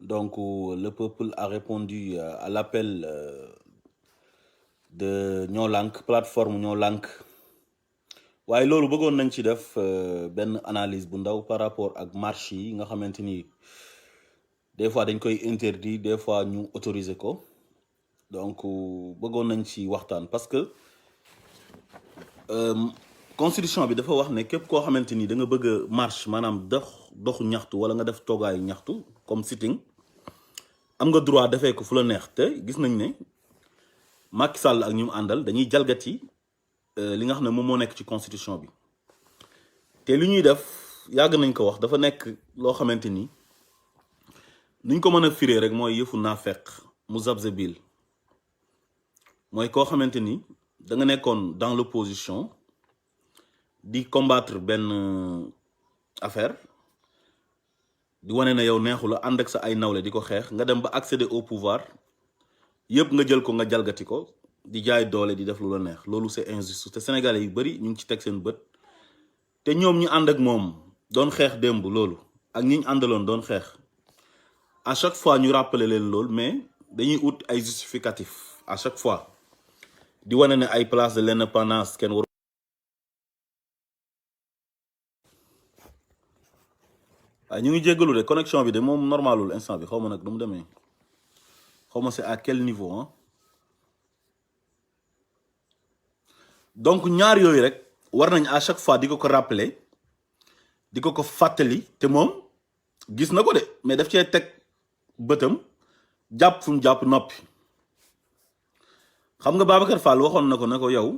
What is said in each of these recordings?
Donc, le peuple a répondu à l'appel de Ñoo Lank, plateforme Ñoo Lank. waaye loolu bëggoon nañ ci def benn analyse bu ndaw par rapport ak marche yi nga xamante ni des fois dañ koy interdit des fois ñu autoriser ko donc bëggoon nañ ci waxtaan parce que constitution bi dafa wax ne képp koo xamante ni da nga bëgg a marche maanaam doxu ñaxtu wala nga def toogaayu ñaxtu comme sitting am nga droit defee ko fu la neex te gis nañ ne Macky Sall ak ñu mu àndal dañuy jalgati li nga xam ne moom moo nekk ci constitution bi te li ñuy def yàgg nañ ko wax dafa nekk loo xamante ni niñ ko mën a firee rek mooy yëfu naafeq mu zabzebil mooy koo xamante ni da nga nekkoon dans l'opposition di combattre benn affaire di wane ne yow neexu la ànd ak sa ay nawle di ko xeex nga dem ba accéder au pouvoir yëpp nga jël ko nga jalgati ko di jaay doole di def lu la neex loolu c'est injuste te sénégalais yu bari ñu ngi ci teg seen bët te ñoom ñu ànd ak moom doon xeex démb loolu ak ñi ñu àndaloon doon xeex à chaque fois ñu rappeler leen loolu mais dañuy ut ay justificatif à chaque fois di wane ne ay place de l'indépendance kenn waru waaye ñu ngi jéggalu de connexion bi de moom normalul instant bi xaw ma nag nu mu demee xaw ma c'est à quel niveau hein. Donc ñaar yooyu rek war nañ à chaque fois di ko rappeler di ko fàttali te moom gis na ko de mais daf cee teg bëtam jàpp fu mu jàpp noppi xam nga Babacar Fall waxoon na ko ne ko yow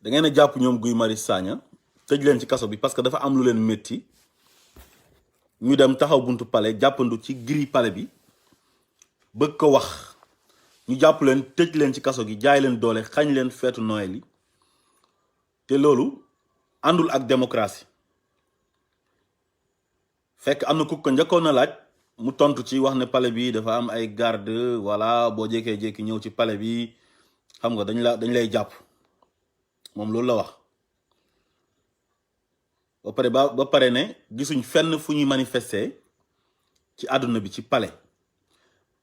da ngeen a jàpp ñoom Guy Marius Sagna tëj leen ci kaso bi parce que dafa am lu leen métti ñu dem taxaw buntu palais jàppandu ci gris palais bi bëgg ko wax ñu jàpp leen tëj leen ci kaso gi jaay leen doole xañ leen feetu Noël yi te loolu àndul ak démocratie fekk am na ku ko njëkkoon na laaj mu tontu ci wax ne palais bi dafa am ay garde voilà boo jékkee-jékki ñëw ci palais bi xam nga dañ lay jàpp moom loolu la wax ba pare ne gisuñ fenn fu ñuy manifester ci àdduna bi ci palais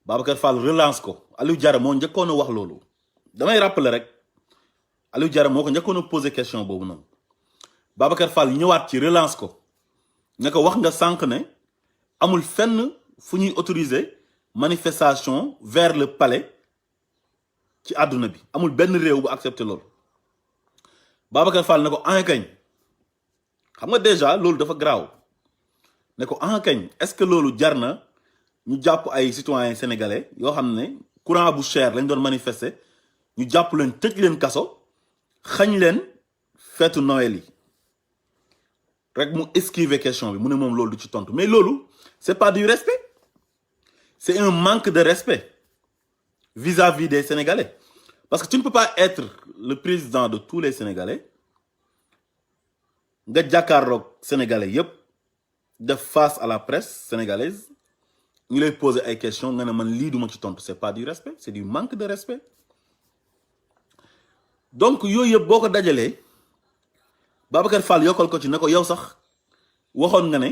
Babacar Fall relance ko Aliou Diarra moo njëkkoon a wax loolu damay rappeler rek Aliou Diarra moo ko njëkkoon a poser question boobu noonu Babacar Fall ñëwaat ci relance ko ne ko wax nga sànq ne amul fenn fu ñuy autoriser manifestation vers le palais ci àdduna bi amul benn réew bu accepter loolu Babacar Fall ne ko kañ xam nga déjà loolu dafa garaaw ne ko kañ est-ce que loolu jar na ñu jàpp ay citoyens sénégalais yoo xam ne courant bu cher lañ doon manifester ñu jàpp leen tëj leen kaso xañ leen feetu Noël yi rek mu esquiver question bi mu ne moom loolu du ci tontu mais loolu c'est pas du respect c'est un manque de respect vis-à-vis des Sénégalais parce que tu ne peux pas être le président de tous les Sénégalais nga jàkkaarloog Sénégalais yépp def face à la presse sénégalaise ñu lay poser ay questions nga ne man lii duma ci tontu c'est pas du respect c'est du manque de respect donc yooyu yëpp boo ko dajalee Babacar Fall yokkal ko ci ne ko yow sax waxoon nga ne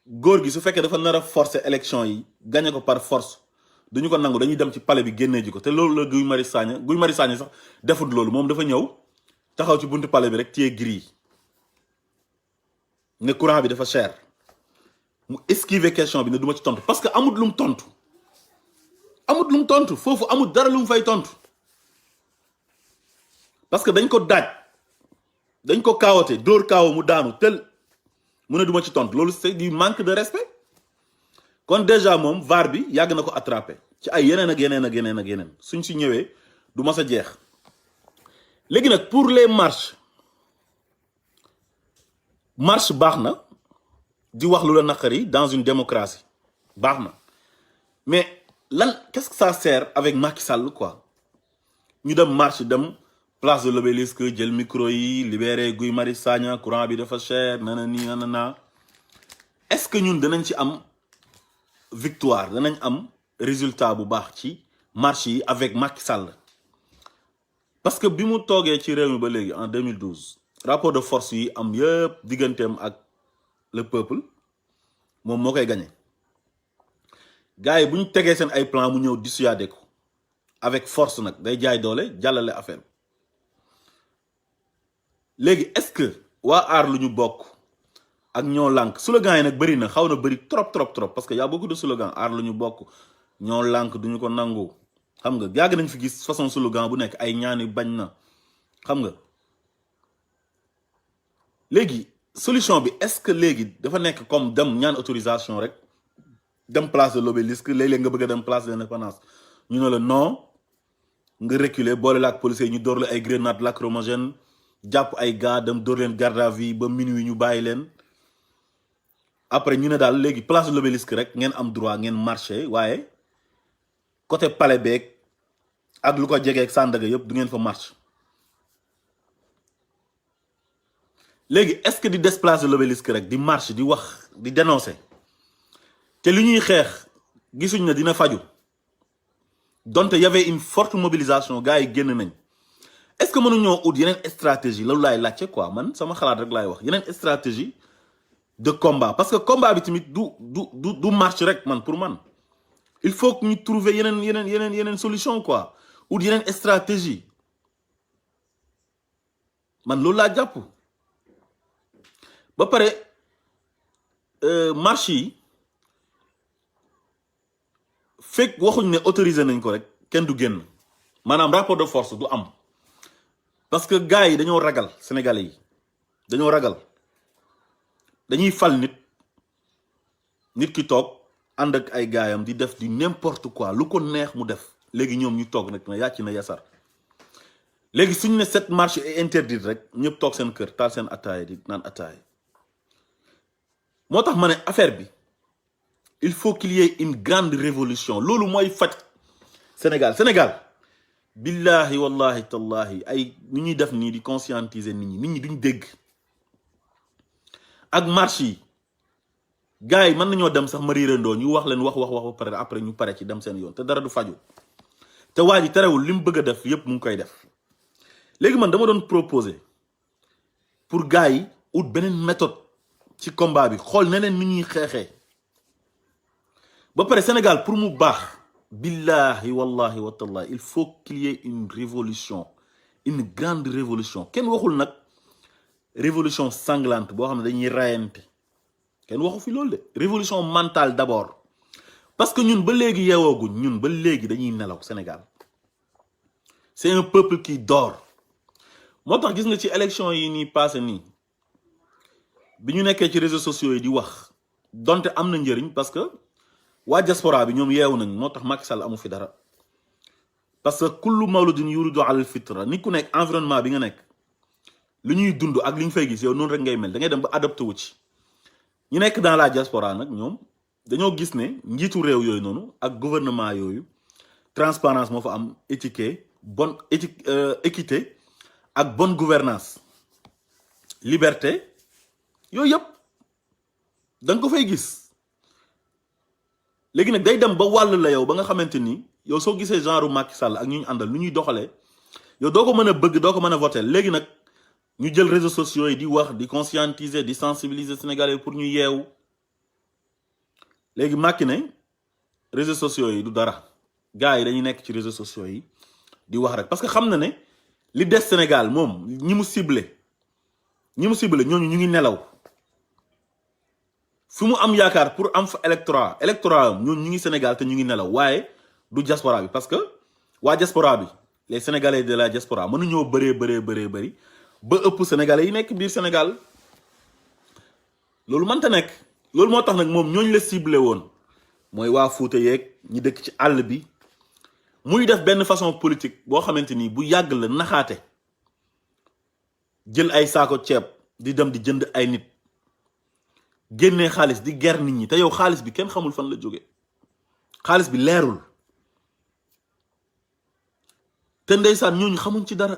góor gi su fekkee dafa nar a forcer élection yi gagné ko par force duñu ko nangu dañuy dem ci palais bi génnee ji ko te loolu la Guy Marius Sagna sax defut loolu moom dafa ñëw taxaw ci buntu palais bi rek téye gris ne courant bi dafa cher mu esquiver question bi ne duma ci tontu parce que amut lu mu tontu foofu amut dara lu mu fay tontu parce que dañ ko kaawote dóor kaawo mu daanu tel mu ne duma ci tontu loolu c'est du manque de respect kon déjà moom VAR bi yàgg na ko attraper ci ay yeneen ak yeneen suñ si ñëwee du mas a jeex léegi nag pour les marches baax na di wax lu la naqari dans une démocratie baax na mais qu'est-ce que ça sert avec Macky Sall quoi ñu dem marche dem place de l'Obélisque jël micro yi libéré Guy Marius Sagna courant bi dafa cher nanana est-ce que ñun danañ ci am victoire danañ am résultat bu baax ci marche yi avec Macky Sall parce que bi mu toogee ci réew mi ba léegi en 2012 rapport de force yi am yëpp digganteem ak le peuple moom moo koy gagné gars yi bu ñu tegee seen ay plan mu ñëw dissuader ko avec force nag day jaay doole jàllale affaire léegi est-ce que waa aar lu ñu bokk ak ñoo lànk slogan yi nag bëri na xaw na bëri trop parce que y a beaucoup de slogan aar lu ñu bokk ñoo lànk duñu ko nangu xam nga yàgg nañ fi gis façon slogan bu nekk ay ñaani bañ na xam nga léegi solution bi est-ce que léegi dafa nekk comme dem ñaan autorisation rek dem place de l'Obélisque léeg-léeg nga bëgg a dem place de l'Indépendance ñu ne la non nga reculer boole la ak policiers ñu door la ay grenades lacrymogènes jàpp ay gars dem door leen garde à vue ba minuit ñu bàyyi leen après ñu ne daal léegi place de l'Obélisque rek ngeen am droit ngeen marché waaye côté palais beeg ak lu ko jegee ak Sandaga yëpp du ngeen fa marche léegi est-ce que di des place de l'Obélisque rek di marche di wax di dénoncer te li ñuy xeex gisuñ na dina faju donte y avait une forte mobilisation gars yi génn nañ est-ce que mënuñoo ut yeneen stratégie loolu laay laajte quoi man sama xalaat rek laay wax yeneen stratégie de combat parce que combat bi tamit du marche rek man pour man il faut que ñu trouver yeneen solution quoi ut yeneen stratégie man loolu laa jàpp ba pare marche yi fekk waxuñ ne autorisé nañ ko rek kenn du génn maanaam rapport de force du am parce que gars yi dañoo ragal sénégalais yi dañoo ragal dañuy fal nit ki toog ànd ak ay gaayam di def du n'importe quoi lu ko neex mu def léegi ñoom ñu toog nag na yàcc na yasar léegi suñu ne cette marche est interdite rek ñëpp toog seen kër taal seen ataaya di naan ataaya moo tax ma ne affaire bi il faut qu'il y ait une grande révolution loolu mooy faj Sénégal billahi wallahi tallahi ay ni ñuy def nii di conscientiser nit ñi duñ dégg ak marche yi gars yi mën nañoo dem sax ma riirandoo ñu wax leen wax ba pare après ñu pare ci dem seen yoon te dara du faju te waa ji terewul li mu bëgg a def yépp mu ngi koy def léegi man dama doon proposer pour gars yi ut beneen méthode ci combat bi xool neneen ni ñuy xeexee ba pare Sénégal pour mu baax billahi wallahi wa tallahi il faut qu'il y ait une révolution une grande révolution kenn waxul nag révolution sanglante boo xam ne dañuy rayante kenn waxu fi loolu de révolution mentale d'abord parce que ñun ba léegi yeewooguñ ñun ba léegi dañuy nelaw Sénégal c'est un peuple qui dort moo tax gis nga ci élection yi nii passé nii bi ñu nekkee ci réseaux sociaux yi di wax donte am na njëriñ parce que waa diaspora bi ñoom yeewu nañ moo tax Macky Sall amu fi dara parce que kullu mawludin yulidu alal fitra nit ku nekk environnement bi nga nekk lu ñuy dund ak li ñu fay gis yow noonu rek ngay mel da ngay dem ba adopté wu ci ñu nekk dans la diaspora nag ñoom dañoo gis ne njiitu réew yooyu noonu ak gouvernement yooyu transparence moo fa am équité ak bonne gouvernance liberté yooyu yëpp da nga ko fay gis léegi nag day dem ba wàll la yow ba nga xamante ni yow soo gisee genre Macky Sall ak ñu àndal lu ñuy doxalee yow doo ko mën a bëgg doo ko mën a voter léegi nag ñu jël réseaux sociaux yi di wax di conscientiser di sensibiliser Sénégalais pour ñu yeewu léegi Macky ne réseaux sociaux yi du dara gars yi dañuy nekk ci réseaux sociaux yi di wax rek parce que xam na ne li des Sénégal moom ñi mu ciblé ñooñu ñu ngi nelaw fi mu am yaakaar pour am fa électorat am ñooñu ñu ngi Sénégal te ñu ngi nelaw waaye du diaspora bi parce que waa diaspora bi les Sénégalais de la diaspora mënuñoo bëri ba ëpp Sénégalais yi nekk biir Sénégal loolu mënta nekk loolu moo tax nag moom ñooñu la ciblé woon mooy waa Fuuta yeeg ñi dëkk ci àll bi muy def benn façon politique boo xamante ni bu yàgg la naxaate jël ay saako ceeb di dem di jënd ay nit génnee xaalis di ger nit ñi te yow xaalis bi kenn xamul fan la jóge xaalis bi leerul te ndeysaan ñooñu xamuñ ci dara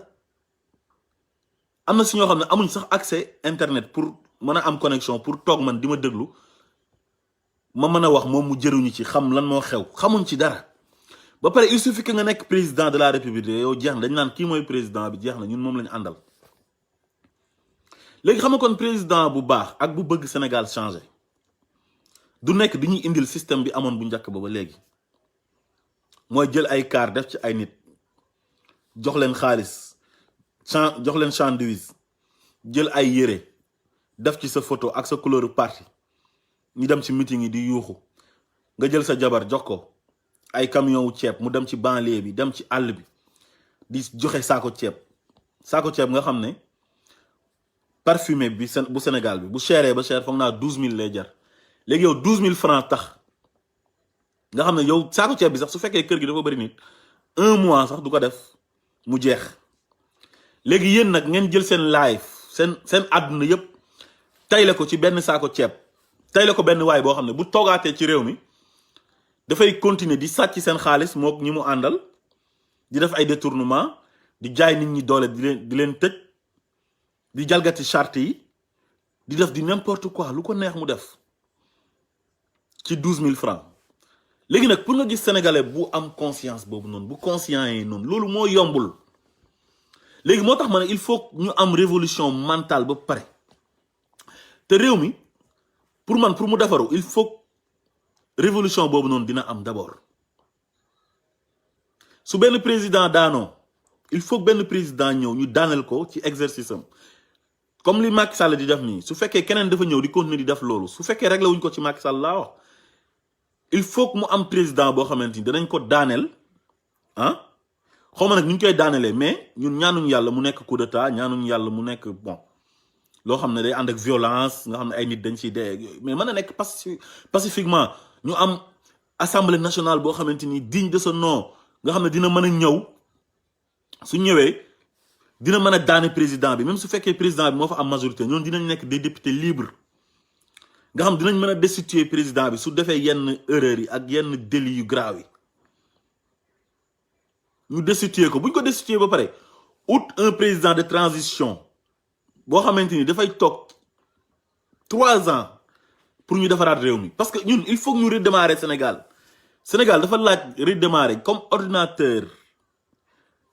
am na si ñoo xam ne amuñ sax accès internet pour mën a am connexion pour toog man di ma déglu ma mën a wax moom mu jëruñu ci xam lan moo xew xamuñ ci dara ba pare il suffit que nga nekk président de la république yow jeex na dañ naan kii mooy président bi jeex na ñun moom lañu àndal léegi xam nga kon président bu baax ak bu bëgg Sénégal changé du nekk di ñuy indil système bi amoon bu njëkk ba léegi mooy jël ay car def ci ay nit jox leen xaalis jox leen sandwich jël ay yére def ci sa photo ak sa couleur parti ñu dem ci meeting yi di yuuxu nga jël sa jabar jox ko ay camion wu ceeb mu dem ci banlieue bi dem ci àll bi di joxe saako ceeb nga xam ne parfumé bi bu Sénégal bi bu chéré ba cher foog naa 12000 lay jar léegi yow 12000 francs tax nga xam ne yow saako ceeb bi sax su fekkee kër gi dafa bëri nit 1 mois sax du ko def mu jeex. léegi yéen nag ngeen jël seen live seen àdduna yëpp tayle ko ci benn saako ceeb tayle ko benn waay boo xam ne bu toogaatee ci réew mi dafay continuer di sàcc seen xaalis mook ñi mu àndal di def ay détournement di jaay nit ñi doole di leen tëj di jalgati charte yi di def di n'importe quoi lu ko neex mu def ci 12000 francs. léegi nag pour nga gis sénégalais bu am conscience boobu noonu bu conscient yi noonu loolu moo yombul. léegi moo tax ma ne il faut ñu am révolution mentale ba pare te réew mi pour mu defaru il faut révolution boobu noonu dina am d'abord. su benn président daanoo il faut benn président ñëw ñu daaneel ko ci exercice am comme li Macky Sall di def nii su fekkee keneen dafa ñëw di continuer di def loolu su fekkee réglé wuñ ko ci Macky Sall laa wax il faut que mu am président boo xamante ni danañ ko daaneel ah xaw ma nag ni ñu koy daanelee mais ñun ñaanuñ yàlla mu nekk coup d'état ñaanuñ yàlla mu nekk bon loo xam ne day ànd ak violence nga xam ne ay nit dañ ciy dee ak yooyu mais mën na nekk pacifiquement ñu am assemblée nationale boo xamante ni digne de ce nom nga xam ne dina mën a ñëw su ñëwee dina mën a daane président bi même su fekkee président bi moo fa am majorité ñoom dinañ nekk des députés libres nga xam dinañ mën a destituer président bi su defee yenn erreurs yi ak yenn délits yu grave yi ñu destituer ko bu ñu ko destituer ba pare out un président de transition boo xamante ni dafay toog 3 ans pour ñu defaraat réew mi parce que ñun il faut que ñu redémarrer Sénégal dafa laaj redémarrer comme ordinateur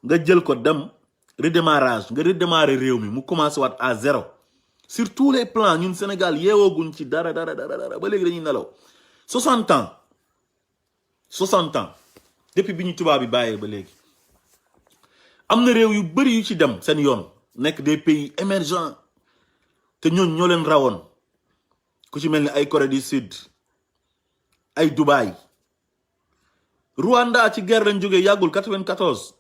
nga jël ko dem redémarrage nga redémarrer réew mi mu commencé waat à 0 sur tous les plans. ñun Sénégal yeewooguñ ci dara ba léegi dañuy nelaw 60 ans depuis bi ñu tubaab bi bàyyee ba léegi am na réew yu bëri yu ci dem seen yoon nekk des pays émergents te ñoo leen rawoon ku ci mel ni ay Corée du Sud ay Dubaï Rwanda ci guerre lañ jógee yàggul 94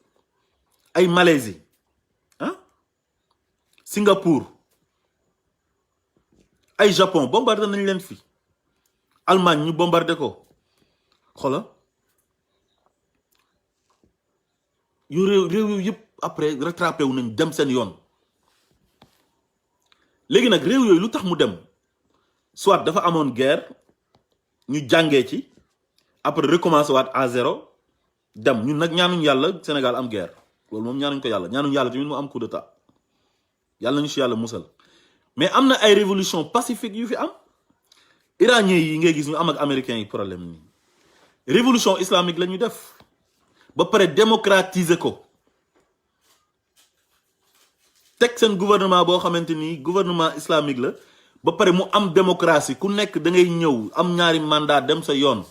ay Malaisie Singapour ay Japon bombardé nañ leen fi Allemagne ñu bombardé ko xola yu réew yu yëpp après rattrapé wu nañ dem seen yoon. léegi nag réew yooyu lu tax mu dem soit dafa amoon guerre ñu jàngee ci après recommencer waat à 0 dem. ñun nag ñaanuñ yàlla Sénégal am guerre loolu moom ñaanuñ ko yàlla ñaanuñ yàlla tamit mu am coup d'état yàlla nañu si yàlla musal. mais am na ay révolution pacifique yu fi am iranien yi ngay gis ñu am ak américains yi problème nii révolution islamique la ñu def ba pare démocratiser ko teg seen gouvernement boo xamante ni gouvernement islamique la ba pare mu am démocratie ku nekk da ngay ñëw am ñaari mandat dem sa yoon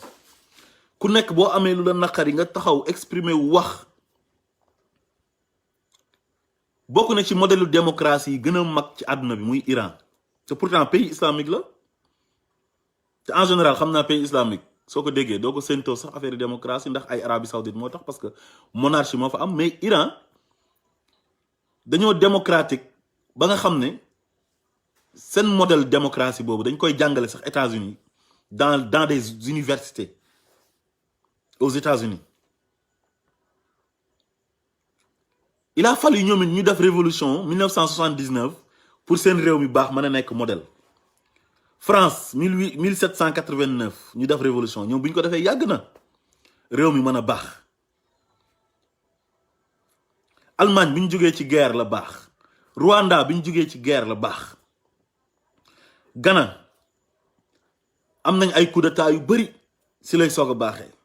ku nekk boo amee lu la naqari nga taxaw exprimer wax. bokk na ci modèle démocratie yi gën a mag ci àdduna bi muy Iran te pourtant pays islamique la te en général xam naa pays islamique soo ko déggee doo ko séentoo sax affaire démocratie ndax ay Arabie Saoudite moo tax parce que monarchie moo fa am. mais Iran dañoo démocratique ba nga xam ne seen modèle démocratie boobu dañ koy jàngale sax États-Unis dans des universités aux États-Unis. il a fallu ñoom it ñu def révolution 1979 pour seen réew mi baax mën a nekk modèle. France 1789 ñu def révolution ñoom bu ñu ko defee yàgg na réew mi mën a baax. Allemagne bi ñu jógee ci guerre la baax. Rwanda bi ñu jógee ci guerre la baax. Ghana am nañ ay coup d'état yu bari si lay soog a baaxee.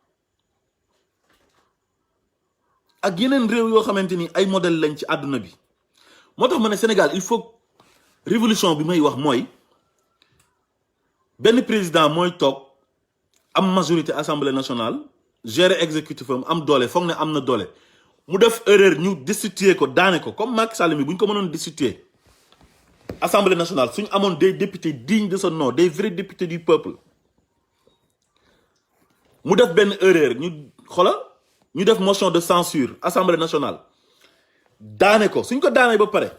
ak yeneen réew yoo xamante ni ay modèle lañ ci àdduna bi. moo tax ma ne Sénégal il faut révolution bi may wax mooy benn président mooy toog am majorité assemblée nationale gérer exécutif am doole foog ne am na doole mu def erreur ñu destituer ko daane ko comme Macky Sall mi bu ñu ko mënoon destituer assemblée nationale suñu amoon des députés dignes de ce nom des vrais députés du peuple mu def benn erreur ñu def motion de censure assemblée nationale daane ko suñ ko daanee ba pare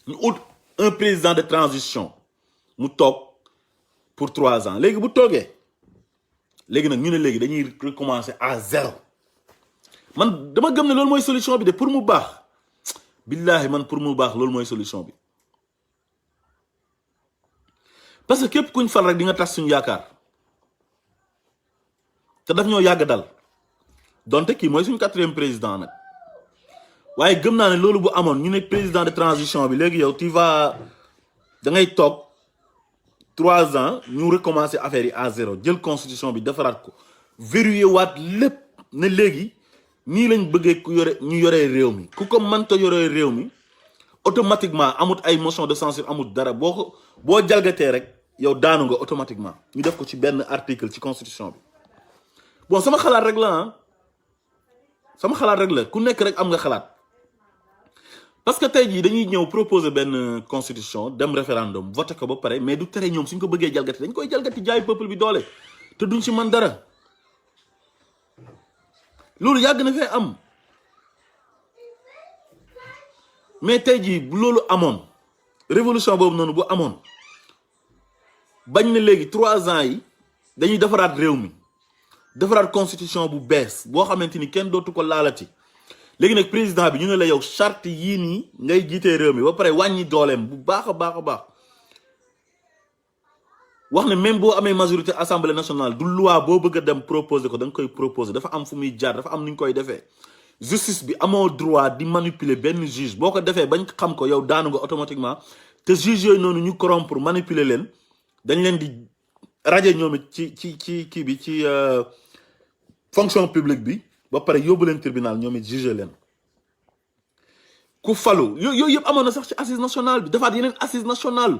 ñu ut un président de transition mu toog pour 3 ans léegi bu toogee léegi nag ñu ne léegi dañuy recommencer à zéro man dama gëm ne loolu mooy solution bi de pour mu baax billahi man pour mu baax loolu mooy solution bi parce que képp kuñ fal rek di nga tas suñu yaakaar te daf ñoo yàgg dal donte kii mooy suñu 4e président nag waaye gëm naa ne loolu bu amoon ñu ne président de transition bi léegi yow tu vas da ngay toog 3 ans ñu recommencer affaire yi à zéro jël constitution bi defaraat ko verrouiller waat lépp ne léegi nii lañ bëggee ku yore ñu yoree réew mi ku ko mënta yoree réew mi automatiquement amut ay motion de censure amut dara boo jalgatee rek yow daanu nga automatiquement ñu def ko ci benn article ci constitution bi bon sama xalaat rek la sama xalaat rek la ku nekk rek am nga xalaat parce que tey jii dañuy ñëw proposer benn constitution dem référendum voté ko ba pare mais du tere ñoom suñ ko bëggee jalgati dañ koy jalgati jaay peuple bi doole te duñ ci mën dara loolu yàgg na fee am mais tey jii bu loolu amoon révolution boobu noonu bu amoon bañ na léegi 3 ans yi dañuy defaraat réew mi defaraat constitution bu bees boo xamante ni kenn dootu ko laalati léegi nag président bi ñu ne la yow charte yii nii ngay jiitee réew mi ba pare wàññi dooleem bu baax a baax a baax wax ne même boo amee majorité assemblée nationale du loi boo bëgg a dem proposer ko da nga koy proposer dafa am fu muy jaar dafa am nu ñu koy defee justice bi amoo droit di manipuler benn juge boo ko defee bañ xam ko yow daanu nga automatiquement te juge yooyu noonu ñu corrompre manipuler leen dañ leen di raje ñoom it ci kii bi ci fonction publique bi ba pare yóbbu leen tribunal ñoom it juge leen ku falu yooyu yëpp amoon na sax ci assise nationale bi defaat yeneen assise nationale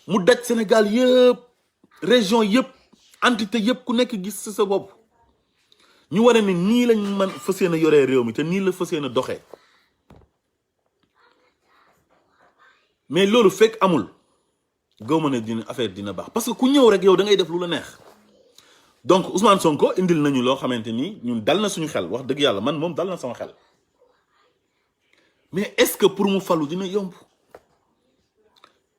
mu daj Sénégal yëpp région yëpp entité yëpp ku nekk gis ci sa bopp ñu wane ne nii lañ man fas yéene yoree réew mi te nii la fas yéene doxee mais loolu fekk amul gëw ma ne dina affaire dina baax parce que ku ñëw rek yow da ngay def lu la neex donc Ousmane Sonko indil nañu loo xamante ni ñun dal na suñu xel wax dëgg yàlla man moom dal na sama xel mais est-ce que pour mu falu dina yomb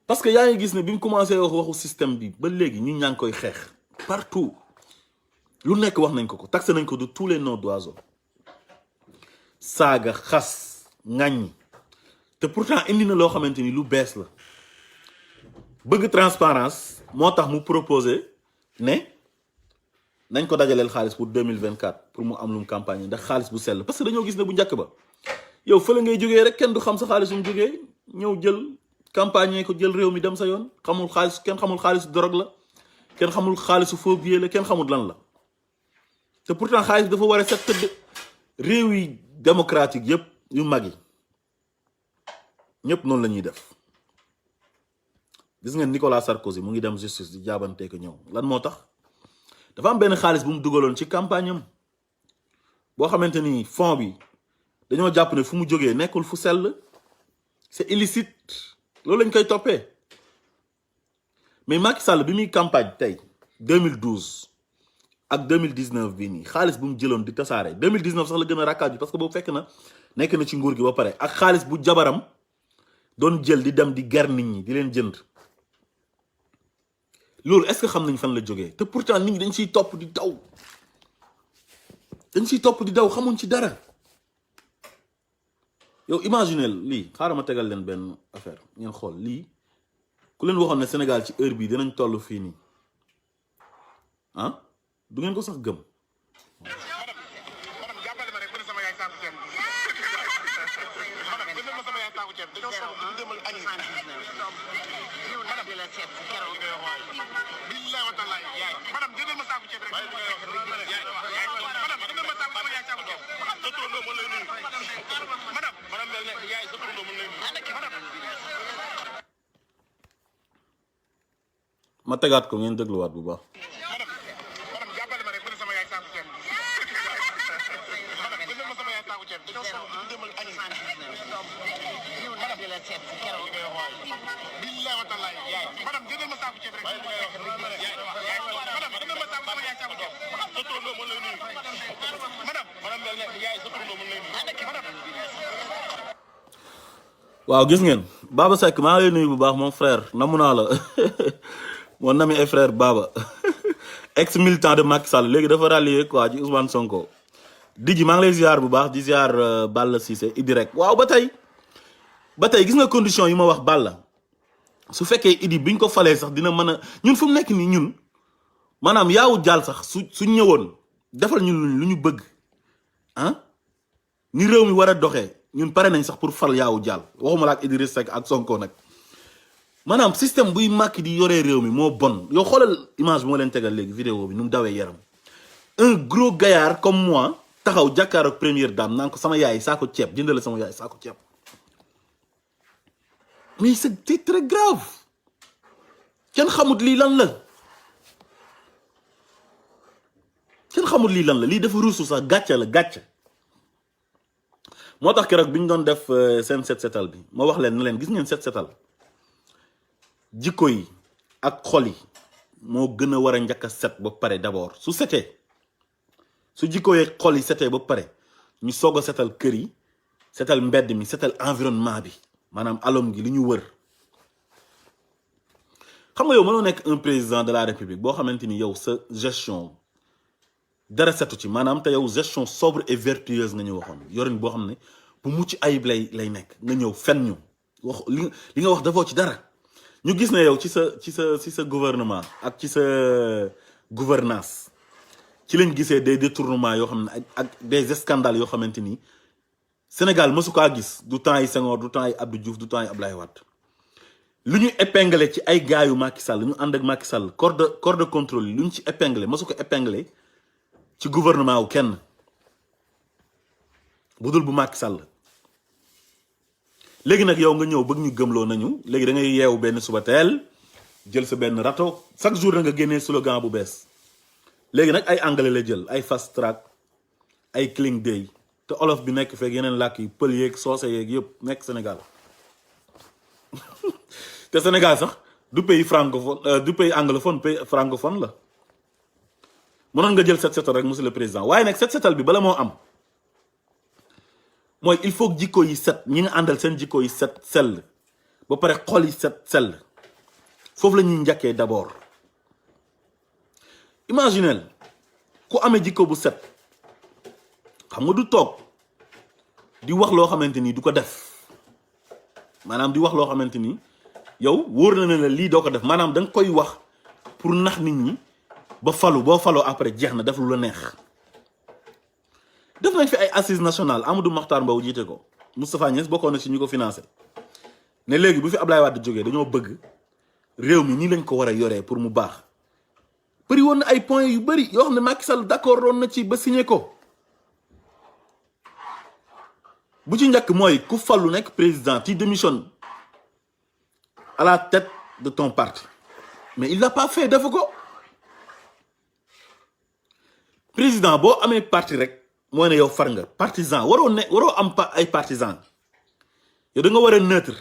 parce que yaa ngi gis ne bi mu commencé waxu système bi ba léegi ñu ñaa ngi koy xeex partout lu nekk wax nañ ko taxé nañ ko de tous les noms d'oiseaux saaga xas ŋàññi te pourtant indi na loo xamante ni lu bees la bëgg transparence moo tax mu proposé ne nañ ko dajaleel xaalis pour 2024 pour mu am lu mu campagne ndax xaalis bu sell parce que dañoo gis ne bu njëkk ba yow fële ngay jógee rek kenn du xam sa xaalis mu jógee ñëw jël campagne ko jël réew mi dem sa yoon xamul xaalis kenn xamul xaalisu drogue la kenn xamul xaalisu faux billet la kenn xamul lan la te pourtant xaalis dafa war a set tëdd réew yi démocratique yëpp yu mag yi ñëpp noonu la ñuy def gis ngeen Nicolas Sarkozy mu ngi dem justice di jaabantee ko ñëw lan moo tax dafa am benn xaalis bu mu dugaloon ci campagne am boo xamante ni fond bi dañoo jàpp ne fu mu jógee nekkul fu sell c'est illicite loolu lañ koy toppee mais Macky Sall bi muy campagne tey 2012 ak 2019 bii nii xaalis bu mu jëloon di tasaare 2019 sax la gën a rakkaaju parce que boobu fekk na nekk na ci nguur gi ba pare ak xaalis bu jabaram doon jël di dem di ger nit ñi di leen jënd loolu est-ce que xam nañ fan la jógee te pourtant nit ñi dañ siy topp di daw xamuñ ci dara yow imaginez lii xaaral ma tegal leen benn affaire ngeen xool lii ku leen waxoon ne Sénégal ci heure bii dinañ toll fii nii ah du ngeen ko sax gëm. ma tegaat ko ngeen dégluwaat bu baax. waaw gis ngeen Baba Seck maa ngi lay nuyu bu baax mon frère namu naa la mon ami et frère Baba ex militant de Macky Sall léegi dafa rallier quoi ci Ousmane Sonko Digi maa ngi lay ziar bu baax di ziar Balla Cissé Idi rek waaw ba tey gis nga condition yi ma wax Balla su fekkee Idi biñ ko falee sax dina mën a ñun fu mu nekk nii ñun maanaam yaawu jaal sax su ñëwoon defal ñun lu ñu bëgg ah ni réew mi war a doxee ñun pare nañ sax pour fal yaawu jaal waxuma la ak Idriss Seck ak Sonko nag maanaam système buy Macky di yoree réew mi moo bon yow xoolal image moo leen tegal léegi vidéo bi nu mu dawee yaram un gros gaillard comme moi taxaw jàkkaar ak première dame naan ko sama yaay saako ceeb jëndale sama yaay saako ceeb mais c'est très grave kenn xamut lii lan la lii dafa ruusu sax gàcce la gàcce moo tax keroog bi ñu doon def seen set setal bi ma wax leen ne leen gis ngeen set setal jikko yi ak xol yi moo gën a war a njëkk a set ba pare d'abord su setee su jikko yi xol yi setee ba pare ñu soog a setal kër yi setal mbedd mi setal environnement bi maanaam alom gi li ñu wër xam nga yow mënoo nekk un président de la république boo xamante ni yow sa gestion dara setu ci maanaam te yow gestion sobre et vertueuse nga ñu waxoon yorin boo xam ne bu mucc ayib lay nekk nga ñëw fen ñu wax li nga wax dafoo ci dara ñu gis ne yow ci sa gouvernement ak ci sa gouvernance ci lañ gisee des détournements yoo xam ne ak des scandales yoo xamante ni Sénégal mësu kaa gis du temps yi Senghor du temps yi Abdou Diouf du temps yi Abdoulaye Wade lu ñu épinglé ci ay gars yu Macky Sall ñu ànd ak Macky Sall corps de contrôle yi lu ñu ci épinglé mësu ko épinglé ci gouvernement wu kenn budul bu Macky Sall léegi nag yow nga ñëw bëgg ñu gëmloo nañu léegi da ngay yeewu benn suba teel jël sa benn rato chaque jour da nga génnee slogan bu bees léegi nag ay anglais la jël ay fast track ay clean day te olof bi nekk feeg yeneen làkk yi pël yeeg soose yeeg yëpp nekk Sénégal te Sénégal sax du pays francophone du pays anglophone pays francophone la mënoon nga jël set setal rek monsieur le président waaye nag set setal bi bala moo am mooy il faut jikko yi set ñi nga àndal seen jikko yi set sell ba pare xol yi set sell foofu la ñuy njëkkee d'abord imaginel ku amee jikko bu set xam nga du toog di wax loo xamante ni du ko def maanaam di wax loo xamante ni yow wóor na ne la lii doo ko def maanaam da nga koy wax pour nax nit ñi ba falu boo faloo après jeex na def lu la neex def nañ fi ay assises nationales Amadou Mahtar Mbow jiite ko Moustapha Niasse bokkoon na ci ñu ko financé ne léegi bu fi Ablaye Wade jógee dañoo bëgg réew mi nii lañ ko war a yoree pour mu baax bëri woon na ay points yu bëri yoo xam ne Macky Sall d'accord woon na ci ba signé ko bu ci njëkk mooy ku fallu nekk président tu démissionnes à la tête de ton parti mais il l'a pas fait dafa ko président boo amee parti rek mooy ne yow far nga partisan waroo am ay partisan yow da nga war a neutre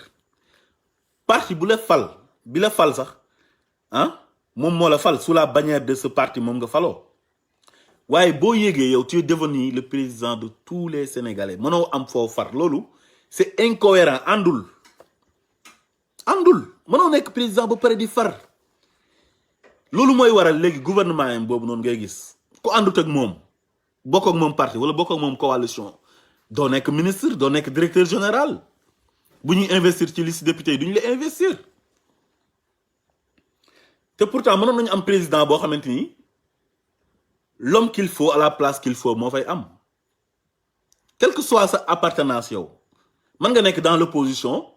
parti bu la fal bi la fal sax ah moom moo la fal sous la bannière de ce parti moom nga faloo waaye boo yéegee yow tu es devenu le président de tous les Sénégalais mënoo am foo far loolu c'est incohérent àndul mënoo nekk président ba pare di far loolu mooy waral léegi gouvernement yam boobu noonu ngay gis ku àndut ak moom bokk ak moom parti wala bokk ak moom coalition doo nekk ministre doo nekk directeur général bu ñuy investir ci liste député yi duñu la investir te pourtant mënoon nañu am président boo xamante ni l'homme qu'il faut à la place qu'il faut moo fay am quelle que soit sa appartenance yow mën nga nekk dans l'opposition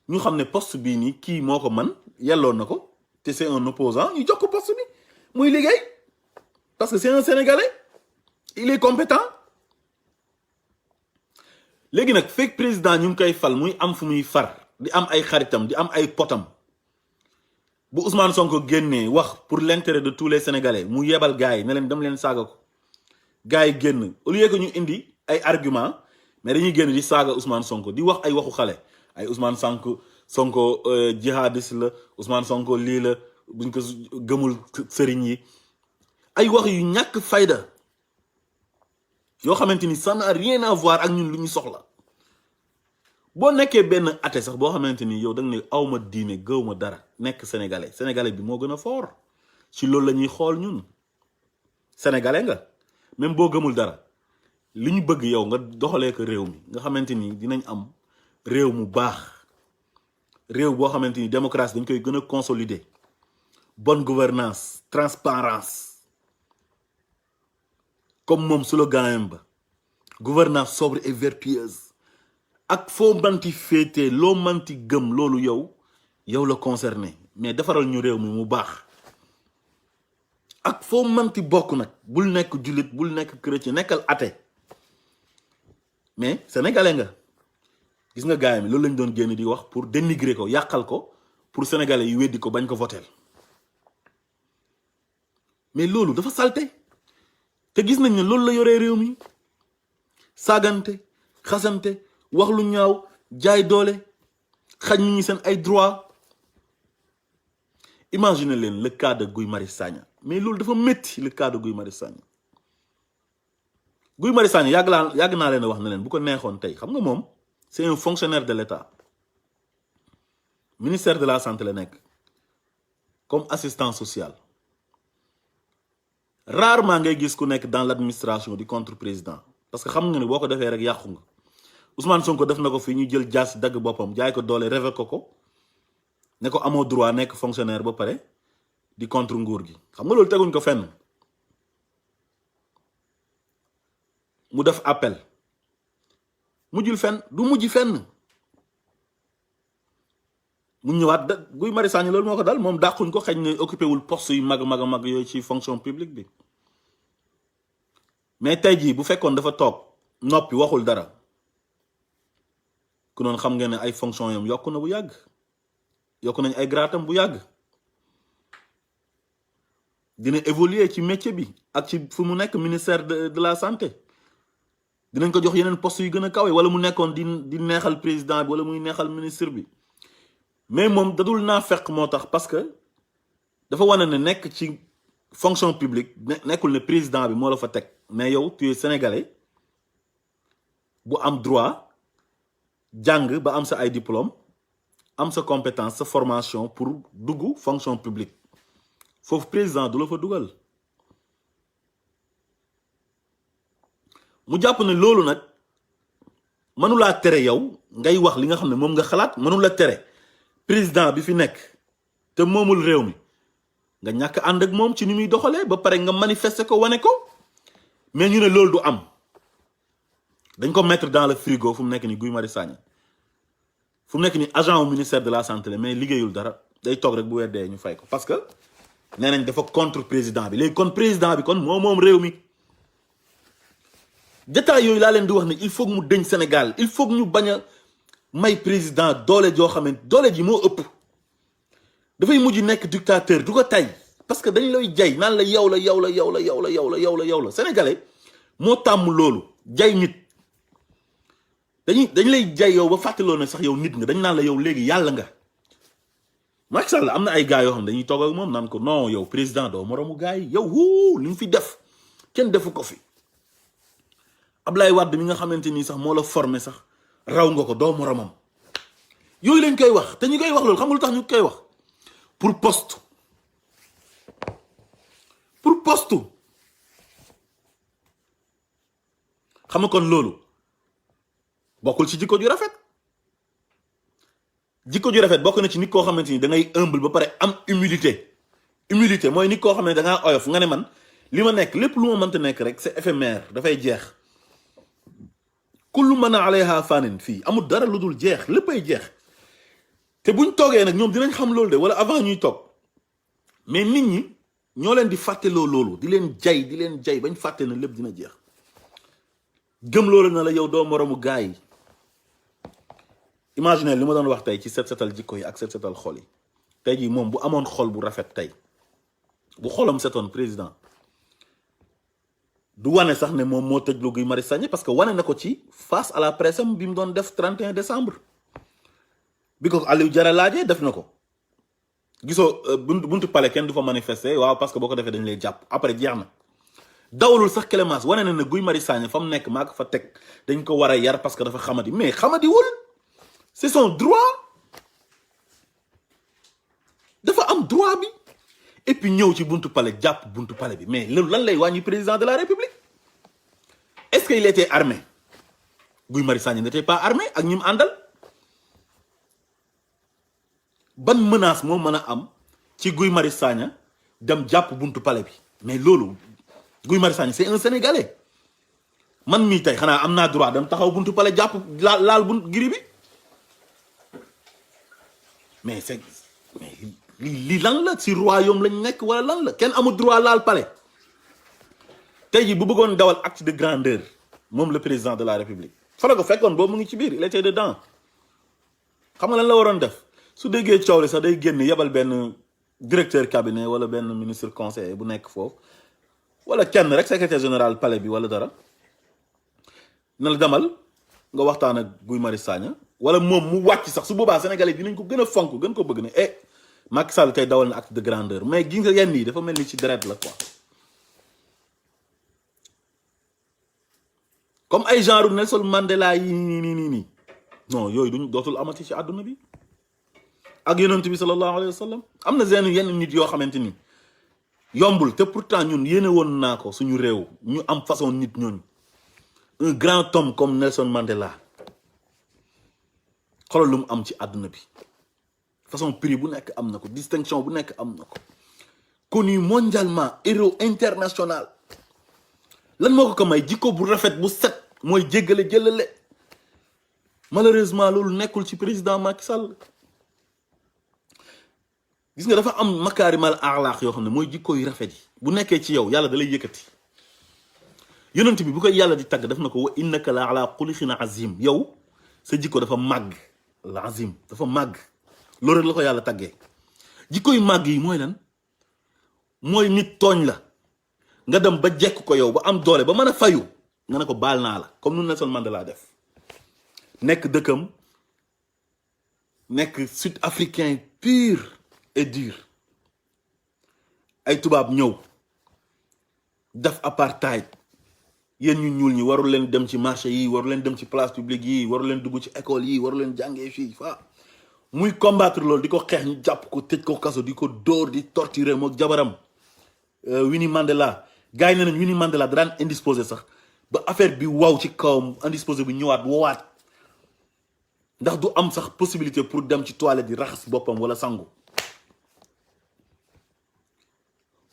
ñu xam ne poste bii nii kii moo ko man yelloon na ko te c'est un opposant ñu jox ko poste bi muy liggéey parce que c'est un Sénégalais il est compétent léegi nag fekk président ñu ngi koy fal muy am fu muy far di am ay xaritam di am ay potam bu Ousmane Sonko génnee wax pour l'intérêt de tous les Sénégalais mu yebal gars yi ne leen dem leen saaga ko gars yi génn au lieu que ñu indi ay argument mais dañuy génn di saaga Ousmane Sonko di wax ay waxu xale ay Ousmane Sonko jihadiste la Ousmane Sonko lii la buñ ko gëmul sëriñ yi ay wax yu ñàkk fayda yoo xamante ni ça n'a rien à voir ak ñun lu ñu soxla. boo nekkee benn athée sax boo xamante ni yow da nga ne awma diine gëwma dara nekk sénégalais bi moo gën a fort ci loolu la ñuy xool ñun sénégalais nga même boo gëmul dara li ñu bëgg yow nga doxalee ko réew mi nga xamante ni dinañ am réew mu baax réew boo xamante ni démocratie dañ koy gën a consolider bonne gouvernance transparence comme moom slogan ba gouvernance sobre et vertueuse ak foo manti féetee loo manti gëm loolu yow la concerné mais defaral ñu réew mi mu baax ak foo manti bokk nag bul nekk jullit bul nekk chrétien nekkal athée mais sénégalais nga gis nga gaay mi loolu lañ doon génn di wax pour dénigrer ko yàqal ko pour sénégalais yi weddi ko bañ ko votel mais loolu dafa salte te gis nañ ne loolu la yoree réew mi saagante xasante wax lu ñaaw jaay doole xañ nit ñi seen ay droit imaginez leen le cas de Guy Marius Sagna mais loolu dafa métti le cas de Guy Marius Sagna Guy Marius Sagna yàgg naa leen wax na leen bu ko neexoon tey xam nga moom c'est un fonctionnaire de l'État ministère de la santé la nekk comme assistant social rarement ngay gis ku nekk dans l'administration du contre président parce que xam nga ne boo ko defee rek yàqu nga Ousmane Sonko def na ko fii ñu jël jaas dagg boppam jaay ko doole révoqué ko ne ko amoo droit nekk fonctionnaire ba pare di contre nguur gi xam nga loolu teguñ ko fenn mu def appel mujjul fenn du mujj fenn mu ñëwaat Guy Marius Sagna loolu moo ko dal moom dàquñ ko xëy na occupé wul poste yu mag yooyu ci fonction publique bi mais tey jii bu fekkoon dafa toog noppi waxul dara ku noonu xam ngeen ne ay fonction yam yokku na bu yàgg yokku nañ ay gradam bu yàgg dina évoluer ci métier bi ak ci fu mu nekk ministère de la santé dinañ ko jox yeneen poste yu gën a kawe wala mu nekkoon di neexal président bi wala muy neexal ministre bi mais moom dadul naa fekk moo tax parce que dafa wane ne nekk ci fonction publique nekkul ne président bi moo la fa teg mais yow tu es sénégalais bu am droit jàng ba am sa ay diplôme am sa compétence sa formation pour dugg fonction publique foofu président du la fa dugal mu jàpp ne loolu nag mënulaa tere yow ngay wax li nga xam ne moom nga xalaat mënula tere président bi fi nekk te moomul réew mi nga ñàkk ànd ak moom ci ni muy doxalee ba pare nga manifester ko wane ko mais ñu ne loolu du am dañ ko mettre dans le frigo fu mu nekk ni Guy Marius Sagna fu mu nekk ni agent au ministère de la santé la mais liggéeyul dara day toog rek bu weer dee ñu fay ko parce que nee nañ dafa contre président bi léegi kon président bi kon moom réew mi détail yooyu laa leen di wax ne il faut que mu dëñ Sénégal il faut que ñu bañ a may président doole joo xamante doole ji moo ëpp dafay mujj nekk dictateur du ko tay parce que dañ lay jay naan la yow la sénégalais moo tàmm loolu jay nit dañ lay jay yow ba fàttaloo ne sax yow nit nga dañ naan la yow léegi yàlla nga Macky Sall am na ay gars yoo xam ne dañuy toog ak moom naan ko non yow président doo moroomu gars yi yow li mu fi def kenn defu ko fi Ablaye Wade mi nga xamante ni sax moo la formé sax raw nga ko doo moromam yooyu lañ koy wax te ñu koy wax loolu xam nga lu tax ñu koy wax pour poste xam nga kon loolu bokkul ci jikko ju rafet bokk na ci nit koo xamante ni da ngay humble ba pare am humilité mooy nit koo xam ne da ngaa oyof nga ne man li ma nekk lépp lu ma mënta nekk rek c'est éphémère dafay jeex kullu man alayha fanin fii amul dara lu dul jeex léppay jeex te buñ toogee nag ñoom dinañ xam loolu de wala avant ñuy toog mais nit ñi ñoo leen di fàtteloo loolu di leen jay bañ fàtte na lépp dina jeex gëm loolu na la yow doo moromu gaa yi imagine li ma doon wax tey ci set setal jikko yi ak set setal xol yi tey jii moom bu amoon xol bu rafet tey bu xolam setoon président du wane sax ne moom moo tëj lu Guy Marius Sagna parce que wane na ko ci face à la presse am bi mu doon def 31 décembre bi ko Aliou Diarra laajee def na ko gisoo buntu palais kenn du fa manifester waaw parce que boo ko defee dañ lay jàpp après jeex na dawalul sax Clémence wane na ne Guy Marius Sagna fa mu nekk maa ko fa teg dañ ko war a yar parce que dafa xamadi mais xamadiwul c'est son droit dafa am droit bi et puis ñëw ci buntu palais jàpp buntu palais bi mais loolu lan lay wàññi président de la république est-ce qu'il était armé Guy Marius Sagna n'était pas armé ak ñi mu àndal ban menace moo mën a am ci Guy Marius Sagna dem jàpp buntu palais bi mais loolu Guy Marius Sagna c'est un sénégalais man mii tey xanaa am naa droit dem taxaw buntu palais jàpp laal buntu giri bi mais c'est mais lii lan la ci royaume lañ nekk wala lan la kenn amul droit laal palais tey jii bu bëggoon dawal acte de grandeur moom le président de la république fa la ko fekkoon boobu mu ngi ci biir il était dedans xam nga lan la waroon def su déggee coow li sax day génn yebal benn directeur cabinet wala benn ministre conseiller bu nekk foofu wala kenn rek secrétaire général palais bi wala dara na la demal nga waxtaan ak Guy Marius Sagna wala moom mu wàcc sax su boobaa sénégalais dinañ ko gën a fonk gën ko bëgg ne Macky Sall tey dawal na acte de grandeur mais gi nga yenn yi dafa mel ni ci deret la quoi comme ay genre Nelson Mandela yi nii non yooyu duñ dootul amati ci àdduna bi ak yonent bi sallallahu alayhi wa sallam am na yenn nit yoo xamante ni yombul te pourtant ñun yéene woon naa ko suñu réew ñu am façon nit ñooñu un grand homme comme Nelson Mandela xoolal lu mu am ci àdduna bi façon prix bu nekk am na ko distinction bu nekk am na ko connu mondialement héros international lan moo ko may jikko bu rafet bu set mooy jéggale jëlale malheureusement loolu nekkul ci président Macky Sall gis nga dafa am makaarimal axlaaq yoo xam ne mooy jikko yu rafet yi bu nekkee ci yow yàlla da lay yëkkati yonent bi bu koy yàlla di tagg daf na ko wa innaka la ala xuluqin azim yow sa jikko dafa màgg la azim dafa màgg loolu rek la ko yàlla taggee jikko yu màgg yi mooy lan mooy nit tooñ la nga dem ba jekk ko yow ba am doole ba mën a fayu nga ne ko baal naa la comme nu Nelson Mandela def nekk dëkkam nekk sud africain pur et dur ay tubaab ñëw def apartheid yéen ñu ñuul ñi warul leen dem ci marché yi warul leen dem ci place publique yi warul leen dugg ci école yi warul leen jàngee fii fa muy combattre loolu di ko xeex ñu jàpp ko tëj ko kaso di ko dóor di torturer mook jabaram Winnie Mandela gars yi ne nañ Winnie Mandela da daan indisposé sax ba affaire bi waw ci kawam indisposé bi ñëwaat woowaat ndax du am sax possibilité pour dem ci toilette di raxas boppam wala sangu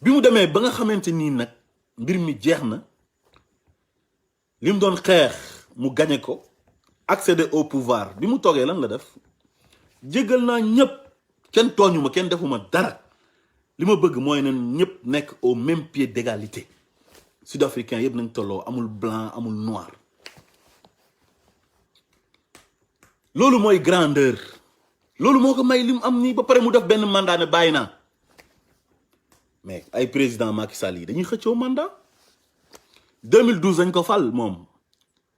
bi mu demee ba nga xamante nii nag mbir mi jeex na li mu doon xeex mu gañe ko accéder au pouvoir bi mu toogee lan la def jéggal naa ñëpp kenn tooñu ma kenn defuma dara li ma bëgg mooy nen ñëpp nekk au même pied d'égalité sud-africain yëpp nañ tolloo amul blanc amul noir loolu mooy grandeur loolu moo ko may li mu am nii ba pare mu def benn mandat ne bàyyi naa mais ay président Macky Sall yi dañuy xëccoo mandat 2012 dañ ko fal moom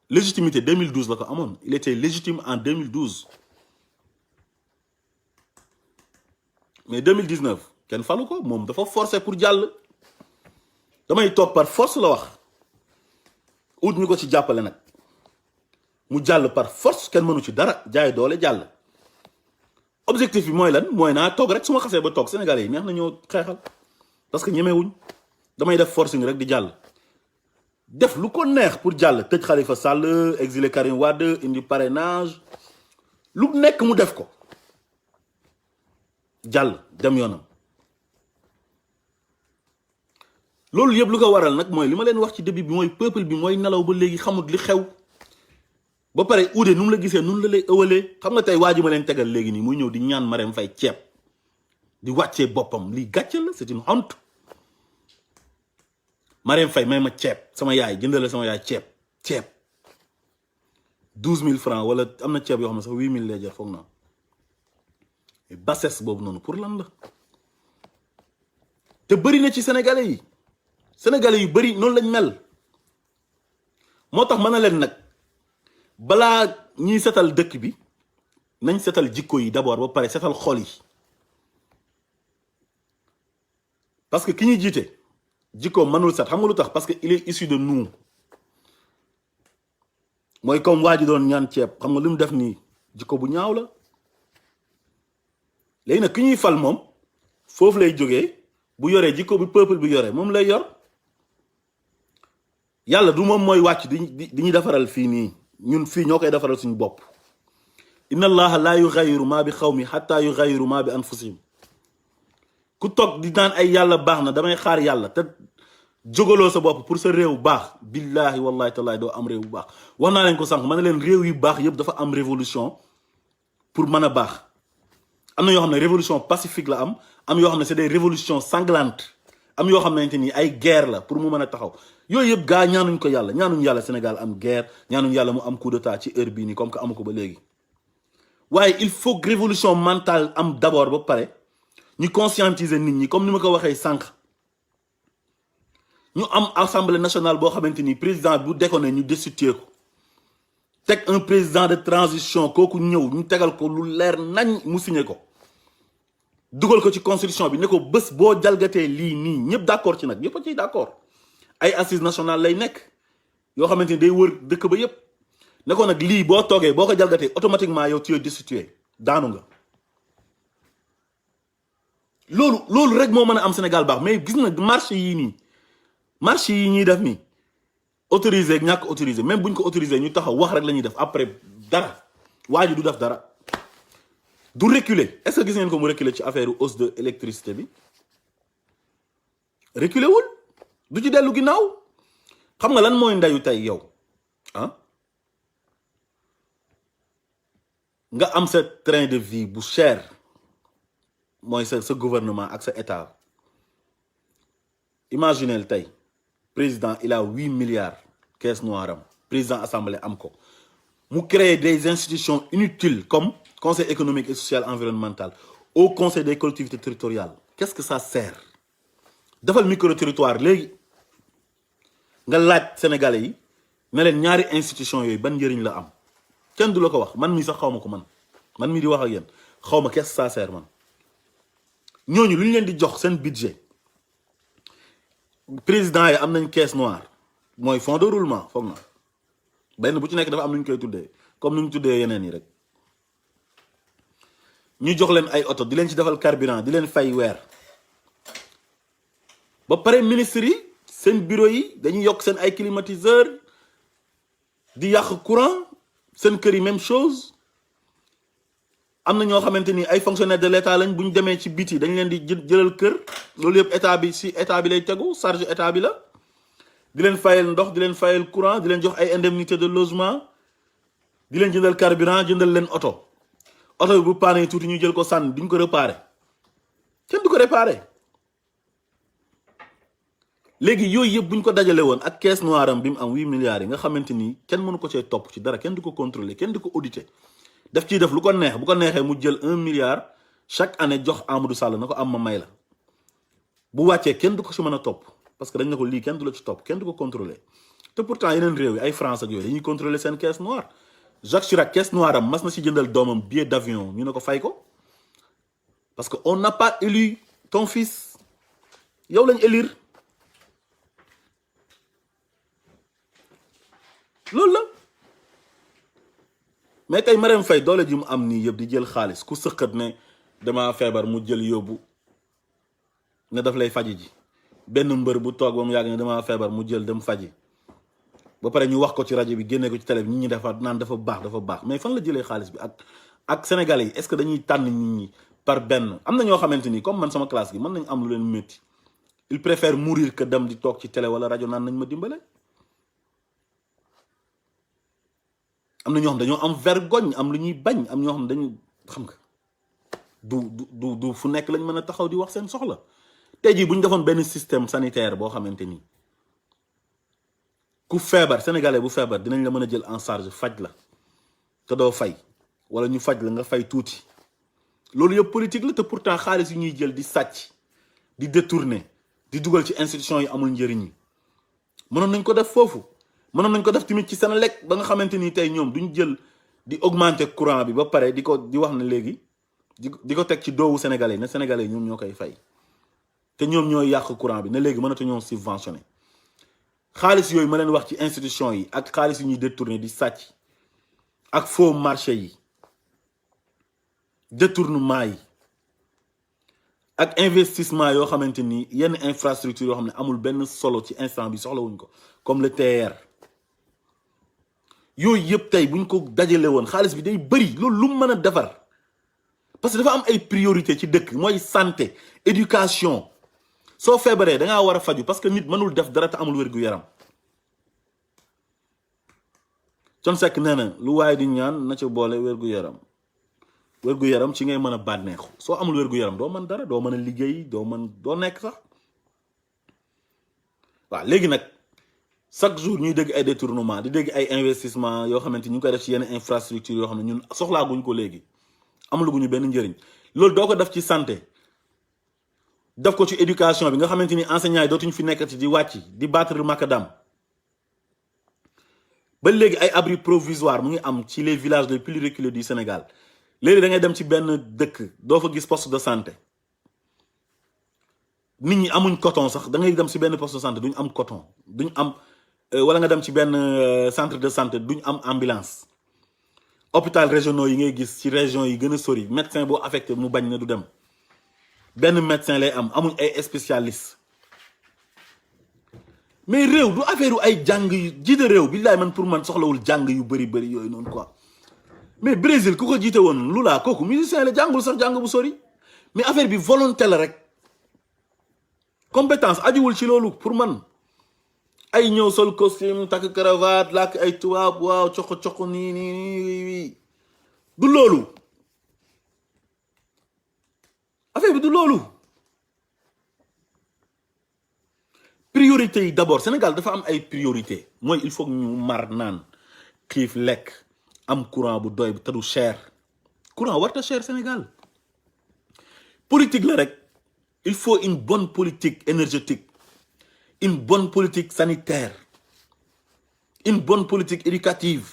légitimité 2012 la ko amoon il était légitime en 2012 mais 2019 kenn falu ko moom dafa forcer pour jàll damay toog par force la wax ut ñu ko ci jàppale nag mu jàll par force kenn mënu ci dara jaay doole jàll objectif bi mooy lan mooy naa toog rek su ma xasee ba toog Sénégalais yi neex na ñoo xeexal parce que ñemewuñ damay def forcing rek di jàll def lu ko neex pour jàll tëj Khalifa Sall exilé Karim Wade indi parrainage lu nekk mu def ko jàll dem yoonam loolu yëpp lu ko waral nag mooy li ma leen wax ci début bi mooy peuple bi mooy nelaw ba léegi xamut li xew ba pare uude nu mu la gisee nu mu la lay ëwalee xam nga tey waa ji ma leen tegal léegi nii muy ñëw di ñaan Marème Faye ceeb di wàccee boppam lii gàcce la c'est une honte Marème Faye may ma ceeb sama yaay jëndale sama yaay ceeb 12 000 francs wala am na ceeb yoo xam ne sax 8 000 lay jar foog naa bassesse boobu noonu pour lan la te bëri na ci sénégalais yu bëri noonu lañ mel moo tax mën na leen nag balaa ñiy setal dëkk bi nañ setal jikko yi d'abord ba pare setal xol yi parce que ki ñuy jiite jikko mënul set xam nga lu tax parce que il est issu de nous mooy comme waa ji doon ñaan ceeb xam nga li mu def nii jikko bu ñaaw la léegi nag ki ñuy fal moom foofu lay jógee bu yoree jikko bi peuple bi yore moom lay yor yàlla du moom mooy wàcc di ñu defaral fii nii ñun fii ñoo koy defaral suñu bopp inna allaha la yughayyiru ma bi xawmi hatta yughayyiru ma bi anfusihim ku toog di naan ay yàlla baax na damay xaar yàlla te jógaloo sa bopp pour sa réew baax billahi wallahi tallahi doo am réew bu baax wax naa leen ko sànq ma ne leen réew yu baax yëpp dafa am révolution pour mën a baax am na yoo xam ne révolution pacifique la am yoo xam ne c'est des révolutions sanglantes am yoo xamante ni ay guerre la pour mu mën a taxaw yooyu yëpp gaa ñaanuñ ko yàlla ñaanuñ yàlla Sénégal am guerre ñaanuñ yàlla mu am coup d'état ci heure bii nii comme que amu ko ba léegi waaye il faut que révolution mentale am d'abord ba pare ñu conscientiser nit ñi comme ni ma ko waxee sànq ñu am assemblée nationale boo xamante ni président bu déconné ñu destituer ko teg un président de transition kooku ñëw ñu tegal ko lu leer nañ mu signé ko dugal ko ci constitution bi ne ko bés boo jalgatee lii nii ñëpp d'accord ci nag ñëpp a ciy d'accord ay assises nationales lay nekk yoo xamante ni day wër dëkk ba yëpp ne ko nag lii boo toogee boo ko jalgatee automatiquement yow tu es destitué daanu nga loolu rek moo mën a am Sénégal baax mais gis na marché yii nii marché yi ñuy def nii autorisé ak ñàkk autorisé même buñ ko autorisé ñu taxaw wax rek la ñuy def après dara waa ji du def dara du reculer est-ce que gis ngeen ko mu reculer ci affaire hausse de électricité bi reculer wul du ci dellu ginnaaw xam nga lan mooy ndeyu tey yow ah nga am sa train de vie bu cher mooy sa gouvernement ak sa état imaginez tey président il a 8 milliards caisse noire am président assemblée am ko mu créer des institutions inutiles comme conseil économique et social environnemental au conseil des collectivités territoriales qu'est-ce que ça sert defal micro territoire léegi nga laaj sénégalais yi ne leen ñaari institution yooyu ban njëriñ la am kenn du la ko wax man mii sax xaw ma ko man mii di wax ak yéen xaw ma qu'est-ce que ça sert man ñooñu lu ñu leen di jox seen budget président yi am nañ caisse noire mooy fonds de roulement foog na benn bu ci nekk dafa am nu ñu koy tuddee comme nu ñu tuddee yeneen yi rek ñu jox leen ay oto di leen ci defal carburant di leen fay weer ba pare ministres yi seen bureau yi dañuy yokk seen ay climatiseur di yàq courant seen kër yi même chose am na ñoo xamante ni ay fonctionnaires de l'état lañ bu ñu demee ci biti dañ leen di jëlal kër loolu yëpp état bi si état bi lay tegu charge état bi la di leen fayal ndox di leen fayal courant di leen jox ay indemnité de logement di leen jëndal carburant jëndal leen oto bi bu paanee tuuti ñu jël ko sànni duñ ko réparer kenn du ko réparer léegi yooyu yëpp buñ ko dajale woon ak caisse noire am bi mu am 8 milliards yi nga xamante ni kenn mënu ko cee topp ci dara kenn du ko contrôler kenn du ko auditer daf ciy def lu ko neex bu ko neexee mu jël 1 milliard chaque année jox Amadou Sall na ko am ma may la bu wàccee kenn du ko ci mën a topp parce que dañ ne ko lii kenn du la ci topp kenn du ko contrôler te pourtant yeneen réew yi ay France ak yooyu dañuy contrôler seen caisse noire Jacques Chirac caisse noire am mas na ci jëndal doomam billet d'avion ñu ne ko fay ko parce que on n'a pas élu ton fils yow lañ élire loolu la mais tey Marème Faye doole ji mu am nii yëpp di jël xaalis ku sëqat ne dama feebar mu jël yóbbu ne daf lay faji ji benn mbër bu toog ba mu yàgg ne dama feebar mu jël dem faji ba pare ñu wax ko ci rajo bi génne ko ci télé bi nit ñi dafa naan dafa baax mais fan la jëlee xaalis bi ak Sénégalais yi est-ce que dañuy tànn nit ñi par benn am na ñoo xamante ni comme man sama classe gi mën nañ am lu leen métti il préfère mourir que dem di toog ci télé wala rajo naan nañ ma dimbale. am na ñoo xam dañoo am vergogne am lu ñuy bañ am ñoo xam dañu xam nga du fu nekk lañ mën a taxaw di wax seen soxla tey jii bu ñu defoon benn système sanitaire boo xamante ni ku feebar sénégalais bu feebar dinañ la mën a jël en charge faj la te doo fay wala ñu faj la nga fay tuuti loolu yëpp politique la te pourtant xaalis yu ñuy jël di sàcc di détourner di dugal ci institution yi amul njëriñ yi mënoon nañ ko def foofu mënoon nañ ko def tamit ci Senelec ba nga xamante ni tey ñoom duñ jël di augmenter courant bi ba pare di wax ne léegi di ko teg ci doowu sénégalais ne sénégalais ñoom ñoo koy fay te ñoom ñooy yàq courant bi ne léegi mënatu ñoo subventionné xaalis yooyu ma leen wax ci institution yi ak xaalis yu ñuy détourné di sàcc ak faux marché yi détournement yi ak investissement yoo xamante ni yenn infrastructure yoo xam ne amul benn solo ci instant bi soxlawuñ ko comme le TER yooyu yëpp tey buñ ko dajale woon xaalis bi day bëri loolu lu mu mën a defar parce que dafa am ay priorité ci dëkk mooy santé éducation soo feebaree da ngaa war a faju parce que nit mënul def dara te amul wér-gu-yaram Thione Seck nee na lu waaye di ñaan na ca boole wér-gu-yaram ci ngay mën a bànneexu soo amul wér-gu-yaram doo mën dara doo mën a liggéey doo nekk sax waaw léegi nag chaque jour ñuy dégg ay détournement di dégg ay investissement yoo xamante ñu ngi koy def ci yenn infrastructure yoo xam ne ñun soxlaaguñ ko léegi amuluguñu benn njëriñ loolu doo ko def ci santé def ko ci éducation bi nga xamante ni enseignants yi dootuñu fi nekkati di wàcc di battre macadam ba léegi ay abri provisoire mu ngi am ci les villages les plus reculés du Sénégal léegi da ngay dem ci benn dëkk doo fa gis poste de santé nit ñi amuñ coton sax da ngay dem ci benn poste de santé duñ am coton duñ am wala nga dem ci benn centre de santé duñ am ambulance hôpital régionaux yi ngay gis ci région yi gën a sori médecin boo affecté mu bañ na du dem benn médecin lay am amuñ ay spécialiste mais réew du affaire ay jàng yu jiite réew billaay man pour man soxlawul jàng yu bëri yooyu noonu quoi mais Brésil ku ko jiite woon Lula kooku musicien la jàngul sax jàng bu sori mais affaire bi volonté la rek compétence ajuwul ci loolu pour man ay ñëw sol costume takk cravate làkk ay tubaab waaw coq nii du loolu affaire bi du loolu priorité yi d'abord Sénégal dafa am ay priorité mooy il faut ñu mar naan xiif lekk am courant bu doy te du cher courant warta cher Sénégal politique la rek il faut une bonne politique énergétique une bonne politique sanitaire une bonne politique éducative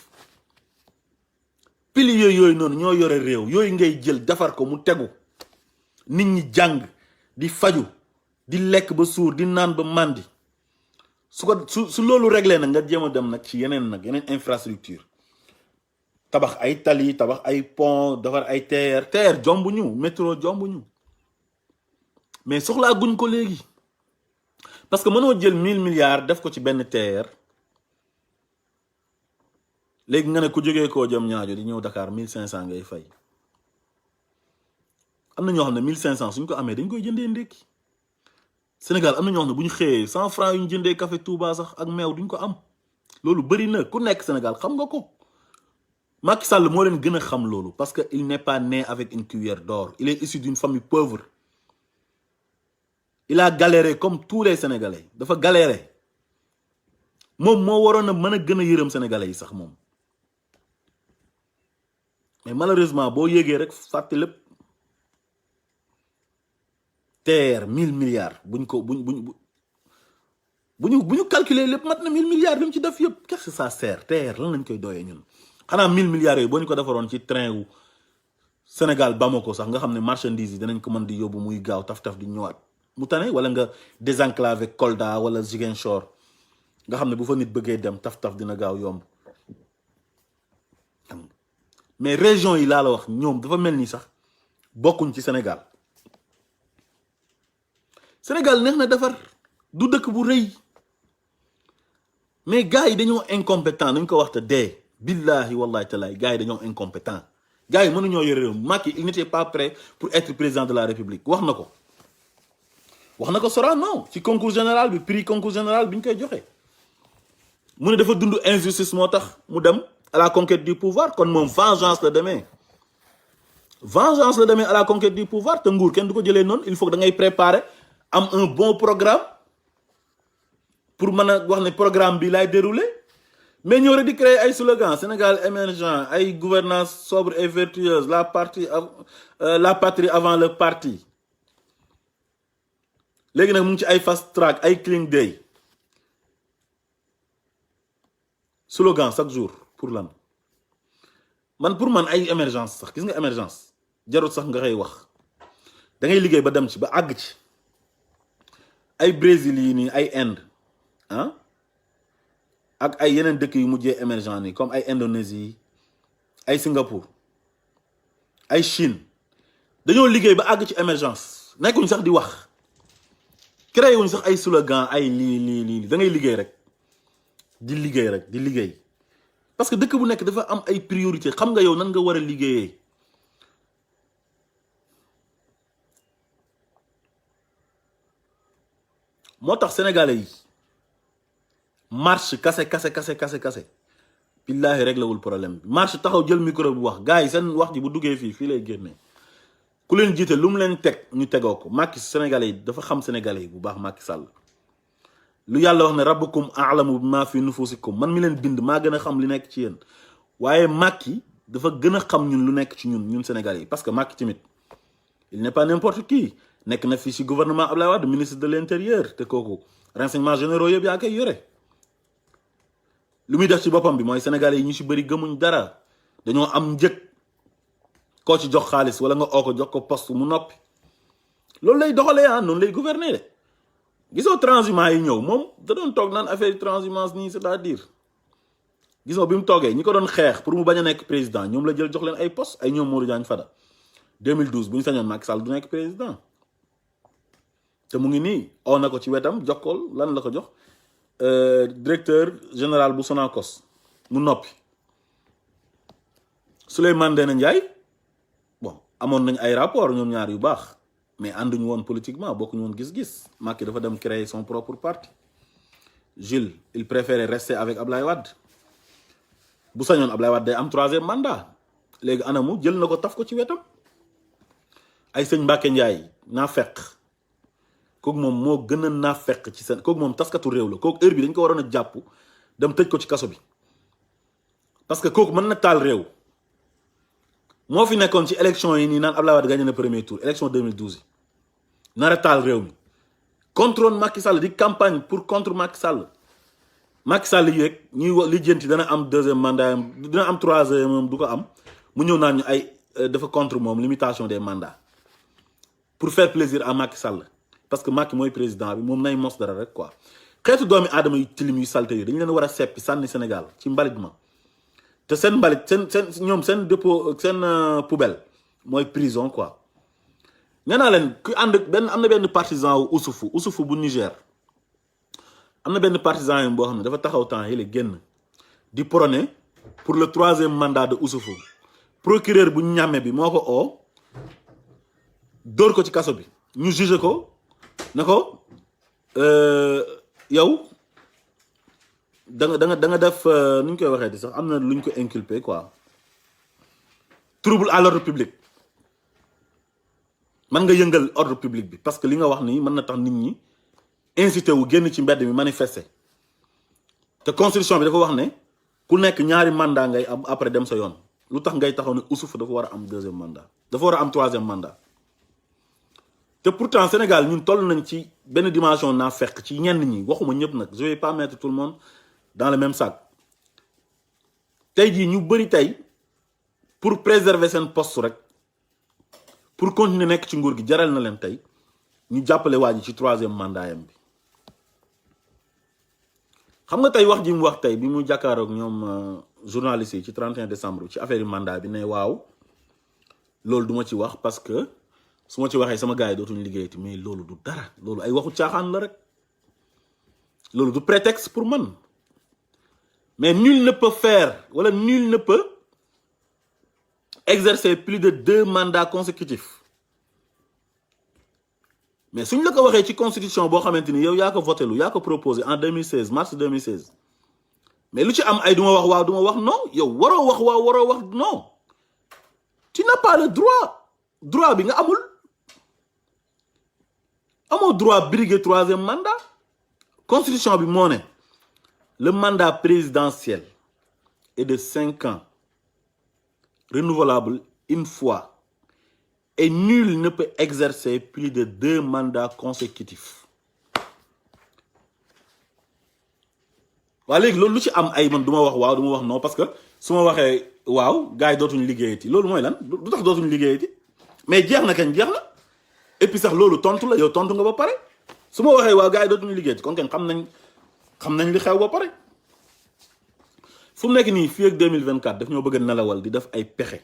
piliers yooyu noonu ñoo yore réew yooyu ngay jël defar ko mu tegu nit ñi jàng di faju di lekk ba suur di naan ba màndi su loolu réglé nag nga jéem a dem nag ci yeneen infrastructure tabax ay tali tabax ay pont defar ay TER jombu ñu métro jombu ñu mais soxlaa guñ ko léegi parce que mënoo jël 1000 milliards def ko ci benn TER léegi nga ne ku jógee koo jëm ñaajo di ñëw Dakar 1500 ngay fay am na ñoo xam ne 1500 suñ ko amee dañ koy jëndee ndékki Sénégal am na ñoo xam ne bu ñu xëyee 100 francs yu ñu jëndee café Touba sax ak meew duñ ko am loolu bëri na ku nekk Sénégal xam nga ko Macky Sall moo leen gën a xam loolu parce que il n'est pas né avec une cuillère d'or il est issu d'une famille pauvre il a galéré comme tous les Sénégalais dafa galéré moom moo waroon a mën a gën a yërëm Sénégalais yi sax moom mais malheureusement boo yéegee rek fàtte lépp TER 1000 milliards buñ calculer lépp mat na 1000 milliards li mu ci def yëpp qu'est-ce que ça sert TER lan lañ koy doyee ñun xanaa 1000 milliards yooyu boo ñu ko defaroon ci train wu Sénégal Bamako sax nga xam ne marchandise yi danañ ko mën di yóbbu muy gaaw taf-taf di ñëwaat mu tane wala nga désenclavé Kolda wala Ziguinchor nga xam ne bu fa nit bëggee dem taf-taf dina gaaw yomb mais région yi laa la wax ñoom dafa mel ni sax bokkuñ ci Sénégal neex na defar du dëkk bu rëy mais gars yi dañoo incompétent nañ ko wax te dee billahi wallahi talaay gars yi dañoo incompétent gars yi mënuñoo yore réew Macky il n'était pas prêt pour être président de la République wax na ko Sorano ci concours général bi prix concours général bi ñu koy joxe mu ne dafa dund injustice moo tax mu dem à la conquête du pouvoir kon moom vengeance la demee à la conquête du pouvoir te nguur kenn du ko jëlee noonu il faut que da ngay préparer am un bon programme pour mën a wax ne programme bi lay dérouler mais ñëw rek di créer ay slogan Sénégal émergent ay gouvernance sobre et vertueuse la patrie avant le parti léegi nag mu ngi ci ay fast track ay clean day slogan chaque jour pour lan man pour man ay émergence sax gis nga émergence jarut sax nga xey wax da ngay liggéey ba dem ci ba àgg ci ay Brésil yi nii ay Inde ah ak ay yeneen dëkk yu mujjee émergent nii comme ay Indonésie ay Singapour ay Chine dañoo liggéey ba àgg ci émergence nekkuñ sax di wax créé wuñ sax ay slogan ay lii da ngay liggéey rek di liggéey parce que dëkk bu nekk dafa am ay priorité xam nga yow nan nga war a liggéeyee moo tax sénégalais yi marche kase billaahi réglewul problème bi marche taxaw jël micro bi wax gars yi seen wax ji bu duggee fii lay génnee ku leen jiite lu mu leen teg ñu tegoo ko Macky sénégalais yi dafa xam sénégalais yi bu baax Macky Sall lu yàlla wax ne rabbukum a'lamu bima fi nufusikum man mi leen bind maa gën a xam li nekk ci yéen waaye Macky dafa gën a xam ñun lu nekk ci ñun sénégalais yi parce que Macky tamit il n'est pas n'importe qui nekk na fii ci gouvernement Abdoulaye Wade ministre de l'intérieur te kooku renseignements généraux yëpp yaa koy yore lu muy def ci boppam bi mooy sénégalais yi ñu ci bëri gëmuñ dara dañoo am njëg koo ci jox xaalis wala nga oo ko jox ko poste mu noppi loolu lay doxalee noonu lay gouverner de gisoo transhumance yi ñëw moom da doon toog naan affaire transhumance nii c'est-à-dire gisoo bi mu toogee ñi ko doon xeex pour mu bañ a nekk président ñoom la jël jox leen ay poste ay ñoom Modou Diagne Fada 2012 bu ñu sañoon Macky Sall du nekk président te mu ngi nii oo na ko ci wetam jox ko lan la ko jox directeur général bu Sonacos mu noppi Souleymane Ndéné Ndiaye bon amoon nañ ay rapport ñoom ñaar yu baax mais ànduñu woon politiquement bokkuñu woon gis-gis Macky dafa dem créer son propre parti Jules il préférait rester avec Ablaye Wade bu sañoon Ablaye Wade day am 3e mandat léegi anamu jël na ko taf ko ci wetam ay sëñ Mbacke Ndiaye naa fekk kooku moom moo gën a naa fekk ci seen kooku moom taskatu réew la kooku heure bi dañ ko waroon a jàpp dem tëj ko ci kaso bi parce que kooku mën na taal réew moo fi nekkoon ci élection yi nii naan Ablaye Wade gagné na premier tour élection 2012 yi nara taal réew mi contre Macky Sall di campagne pour contre Macky Sall yéeg ñuy lijjanti dana am 2e mandat dina am 3e moom du ko am mu ñëw naan ñu ay dafa contre moom limitation des mandats pour faire plaisir à Macky Sall parce que Macky mooy président bi moom nay mos dara rek quoi xeetu doomi aadama yu tilim yu salte yi dañu leen war a seppi sànni Sénégal ci mbalit ma te seen mbalit ñoom seen dépôt seen poubelle mooy prison quoi nee naa leen ku ànd am na benn partisan wu Ousoufou bu Niger am na benn partisan yi boo xam ne dafa taxaw temps yële génn di prôner pour le 3e mandat de Ousoufou procureur bu ñàmme bi moo ko oo dóor ko ci kaso bi ñu juge ko ne ko yow da nga def nu ñu koy waxee di sax am na lu ñu ko inculpé quoi trouble à l'ordre public man nga yëngal ordre public bi parce que li nga wax nii mën na tax nit ñi incité wu génn ci mbedd mi manifester te constitution bi dafa wax ne ku nekk ñaari mandat ngay am après dem sa yoon lu tax ngay taxaw ne Ousoufou dafa war a am 2e mandat dafa war a am 3e mandat te pourtant Sénégal ñun toll nañ ci benn dimension naa fekk ci ñenn ñi waxuma ñëpp nag je vais pas mettre tout le monde dans le même sac tey jii ñu bëri tey pour préserver seen poste rek pour continuer nekk ci nguur gi jaral na leen tey ñu jàppale waa ji ci 3e mandat yam bi xam nga tey wax ji mu wax tey bi mu jàkkaaroog ñoom journalistes yi ci 31 décembre ci affaire mandat bi ne waaw loolu duma ci wax parce que su ma ci waxee sama gars yi dootuñu liggéeyati mais loolu du dara loolu ay waxu caaxaan la rek loolu du prétexte pour man mais nul ne peut faire wala nul ne peut exercer plus de 2 mandats consécutifs mais suñ la ko waxee ci constitution boo xamante ni yow yaa ko voté yaa ko proposé en 2016 mars 2016 mais lu ci am ay duma wax waaw duma wax non yow waroo wax waaw waroo wax non tu n'as pas le droit bi nga amoo droit briguer 3e mandat constitution bi moo ne le mandat présidentiel est de 5 ans renouvelable une fois et nul ne peut exercer plus de 2 mandats consécutifs waa léegi loolu lu ci am ay man du ma wax waaw du ma wax non parce que su ma waxee waaw gars yi dootuñu liggéeyati loolu mooy lan du tax dootuñu liggéeyati mais jeex na kañ jeex na et puis sax loolu tontu la yow tontu nga ba pare su ma waxee waaw gars yi dootuñu liggéeyati kon kañ xam nañ li xew ba pare. fu mu nekk nii fii ak 2024 daf ñoo bëgg a nelawal di def ay pexe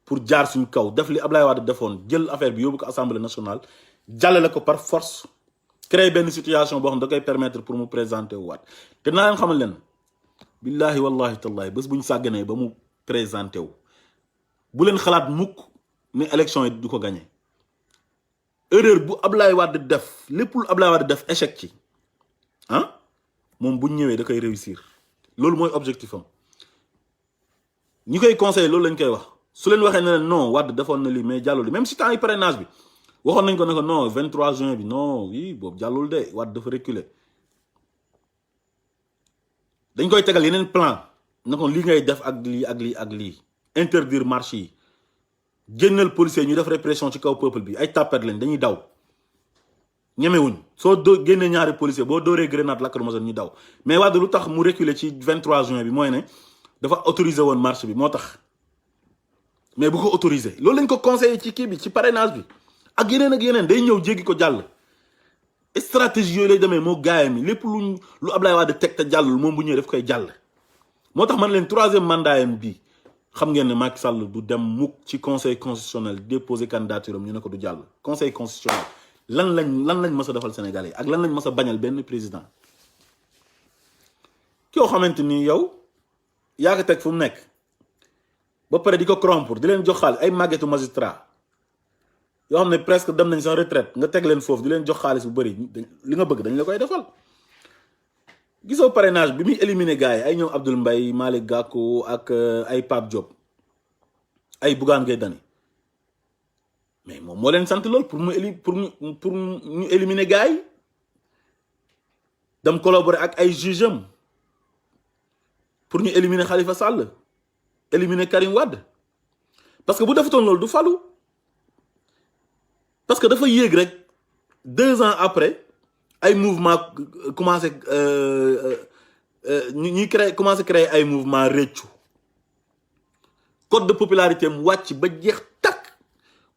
pour jaar suñ kaw def li Ablaye Wade defoon jël affaire bi yóbbu ko assemblée nationale jàllale ko par force créer benn situation boo xam da koy permettre pour mu présenter wu waat te naa leen xamal leen billahi wallahi tallahi bés bu ñu sàgganee ba mu présenté wu bu leen xalaat mukk ne élection yi du ko gagné erreur bu Ablaye Wade def lépp lu Ablaye Wade def échec ci ah moom bu ñëwee da koy réussir. loolu mooy objectif am ñi koy conseillé loolu lañ koy wax su leen waxee ne leen non Wade defoon na lii mais jàllul même si temps yi parrainage bi waxoon nañ ko ne ko non 23 juin bi non oui boobu jàllul de Wade dafa reculer dañ koy tegal yeneen plan na ko lii ngay def ak lii ak lii ak lii interdire marche yi génnal policier ñu def répression ci kaw peuple bi ay tapet lañ dañuy daw ñemewuñ soo génnee ñaari policier boo dooree grenade lacrymogène ñu daw mais Wade lu tax mu reculer ci 23 juin bi mooy ne dafa autorisé woon marche bi moo tax mais bu ko autorisé loolu lañ ko conseillé ci kii bi ci parrainage bi ak yeneen day ñëw jéggi ko jàll stratégie yooyu lay demee moo gaayam yi lépp lu Ablaye Wade teg te jàllul moom bu ñëwee daf koy jàll moo tax man leen 3e mandat yam bi xam ngeen ne Macky Sall du dem mukk ci conseil constitutionnel déposer candidature am ñu ne ko du jàll conseil constitutionnel lan lañ mës a defal Sénégalais ak lan lañ mës a bañal benn président koo xamante ni yow yaa ko teg fu mu nekk ba pare di ko corrompre di leen jox xaalis ay màggetu magistrat yoo xam ne presque dem nañ sax retraite nga teg leen foofu di leen jox xaalis bu bëri li nga bëgg dañ la koy defal. gisoo parrainage bi muy éliminer gars yi ay ñoom Abdoul Mbaye Malick Gakou ak ay Pape Diop ay Bougane Gueye Dany mais moom moo leen sant lool pour ñu éliminer gars yi dem collaborer ak ay juge am pour ñu éliminer Khalifa Sall éliminer Karim Wade parce que bu defutoon loolu du falu parce que dafa yéeg rek 2 ans après ay mouvement commencé ñuy créer ay mouvement réccu code de popularité mu wàcc ba jeex takk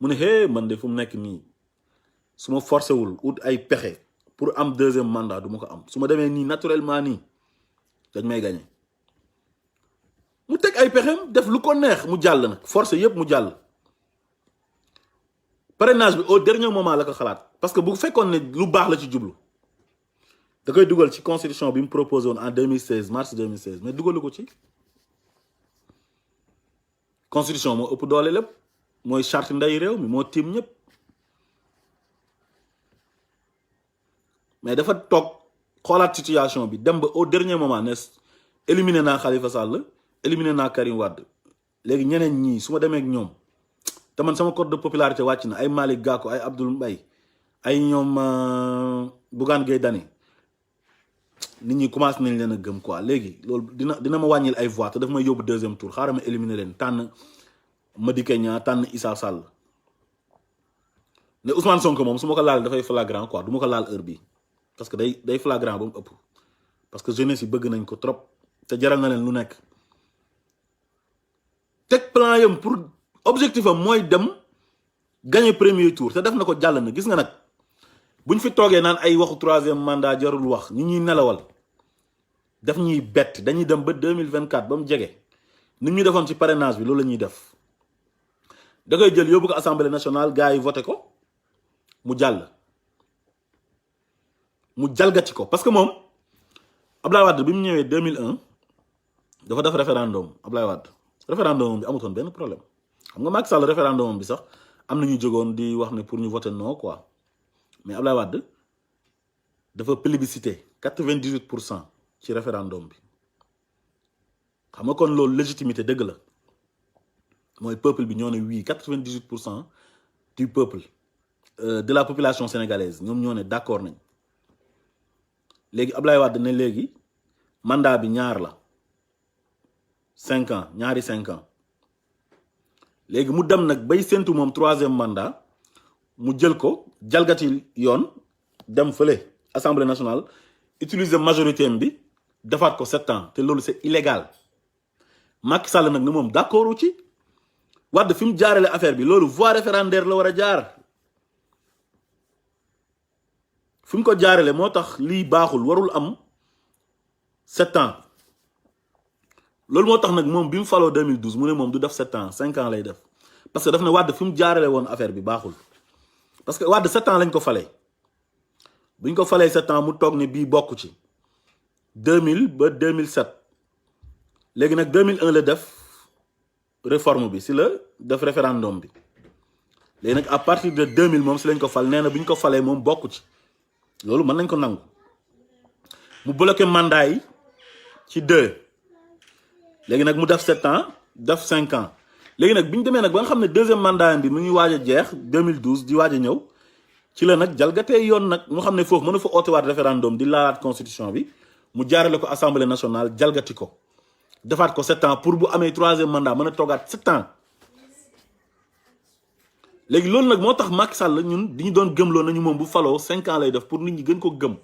mu ne hé man de fu mu nekk nii su ma forcé wul ut ay pexe pour am 2e mandat du ma ko am su ma demee nii naturellement nii dañ may gagné mu teg ay pexem def lu ko neex mu jàll nag forcé yépp mu jàll parrainage bi au dernier moment la ko xalaat parce que bu fekkoon ne lu baax la ci jublu da koy dugal ci constitution bi mu proposé woon en 2016 mars 2016 mais dugalu ko ci constitution moo ëpp doole lépp mooy charte nday réew mi moo tiim ñëpp mais dafa toog xoolaat situation bi dem ba au dernier moment ne éliminé naa Khalifa Sall éliminé naa Karim Wade léegi ñeneen ñii su ma demee ak ñoom te man sama code de popularité wàcc na ay Malick Gakou ay Abdoul Mbaye ay ñoom Bougane Gueye Dany nit ñi commencé nañ leen a gëm quoi léegi loolu dina ma wàññil ay voix te daf may yóbbu 2e tour xaaral ma éliminer leen tànn Madické Niang tànn Issa Sall ne Ousmane Sonko moom su ma ko laal dafay flagrant quoi du ma ko laal heure bi parce que day flagrant ba mu ëpp parce que jeunesse yi bëgg nañ ko trop te jaral na leen lu nekk teg plan yam pour objectif am mooy dem gagner premier tour te def na ko jàll na gis nga nag buñ fi toogee naan ay waxu 3e mandat jarul wax ñi ñuy nelawal daf ñuy bett dañuy dem ba 2024 ba mu jege nit ñu defoon ci parrainage bi loolu la ñuy def da koy jël yóbbu ko assemblée nationale gars yi voté ko mu jàll mu jalgati ko parce que moom Ablaye Wade bi mu ñëwee 2001 dafa def référendum Ablaye Wade référendum bi amutoon benn problème xam nga Macky Sall référendum bi sax am na ñu jógoon di wax ne pour ñu voter non quoi mais Ablaye Wade dafa plébiscité 98% ci référendum bi xam nga kon loolu légitimité dëgg la mooy peuple bi ñoo ne oui 98% du peuple de la population sénégalaise ñoom ñoo ne d'accord nañ léegi Ablaye Wade ne léegi mandat bi ñaar la 5 ans ñaari 5 ans léegi mu dem nag bay séntu moom 3e mandat mu jël ko jalgati yoon dem fële assemblée nationale utiliser majorité bi defaat ko 7 ans te loolu c'est illégal Macky Sall nag ne moom d'accordu ci Wade fi mu jaarale affaire bi loolu voie référendaire la war a jaar fi mu ko jaarale moo tax lii baaxul warul am 7 ans loolu moo tax nag moom bi mu faloo 2012 mu ne moom du def 7 ans 5 ans lay def parce que daf ne Wade fi mu jaarale woon affaire bi baaxul parce que Wade 7 ans lañ ko falee buñ ko falee 7 ans mu toog ne bii bokk ci 2000 ba 2007 léegi nag 2001 la def réforme bi si la def référendum bi léegi nag à partir de 2000 moom si lañ ko fal nee na bu ñu ko falee moom bokk ci loolu mën nañ ko nangu mu bloqué mandat yi ci 2 léegi nag mu def 7 ans def 5 ans léegi nag bi ñu demee nag ba nga xam ne deuxième mandat bi mu ngi waaj a jeex 2012 di waaj a ñëw ci la nag jalgatee yoon nag ñu xam ne foofu mën na fa ootewaat référendum di laalaat constitution bi mu jaarale ko assemblée nationale jalgati ko defaat ko 7 ans pour bu amee 3e mandat mën a toogaat 7 ans léegi loolu nag moo tax Macky Sall ñun di ñu doon gëmloo nañu moom bu faloo 5 ans lay def pour nit ñi gën ko gëm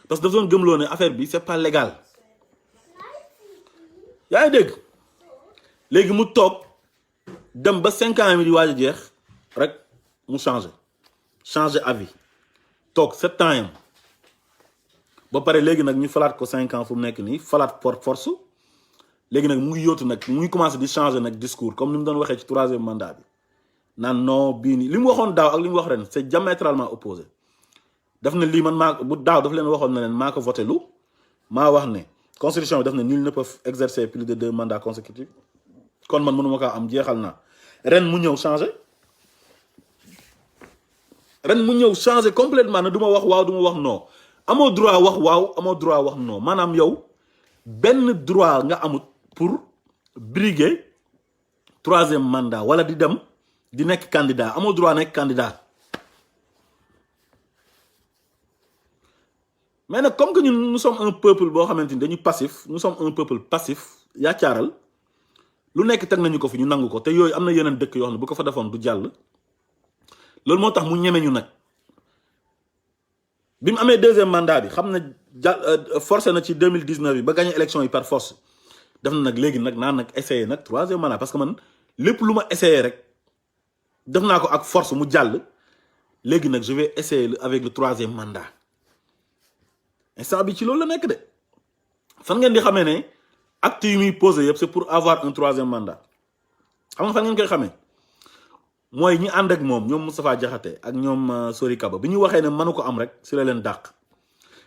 parce que dafa doon gëmloo ne affaire bi c'est pas légal yaa ngi dégg léegi mu toog dem ba 5 ans mi di waaj a jeex rek mu changer avis toog 7 ans yam ba pare léegi nag ñu falaat ko 5 ans fu mu nekk nii falaat por force léegi nag mu ngi yóotu nag mu ngi commencé di changer nag discours comme ni mu doon waxee ci 3e mandat bi naan non bii nii li mu waxoon daaw ak li mu wax ren c'est diamétralement opposé daf ne lii man maa bu daaw daf leen waxoon na leen maa ko voté lu maa wax ne constitution bi daf ne nul ne peut exercer plus de 2 mandats consécutifs kon man mënuma kaa am jeexal naa ren mu ñëw changer complètement ne du ma wax waaw du ma wax non amoo droit wax waaw amoo droit wax non maanaam yow benn droit nga amut pour briguer 3e mandat wala di dem di nekk candidat amoo droit nekk candidat mais nag comme que ñun nous sommes un peuple boo xamante ni dañu passif nous sommes un peuple passif yaacaaral lu nekk teg nañu ko fi ñu nangu ko te yooyu am na yeneen dëkk yoo xam ne bu ko fa defoon du jàll loolu moo tax mu ñeme ñu nag bi mu amee 2e mandat bi xam na forcé na ci 2019 bi ba gagné élection yi par force def na nag léegi nag naan nag essayé nag 3e mandat parce que man lépp lu ma essayé rek def naa ko ak force mu jàll léegi nag je vais essayer avec le 3e mandat instant bi ci loolu la nekk de fan ngeen di xamee ne acte yi muy posé yëpp c'est pour avoir un 3e mandat xam nga fan ngeen koy xamee mooy ñi ànd ak moom ñoom Moustapha Diakhaté ak ñoom Sori Kaba bi ñu waxee ne mënu ko am rek si la leen dàq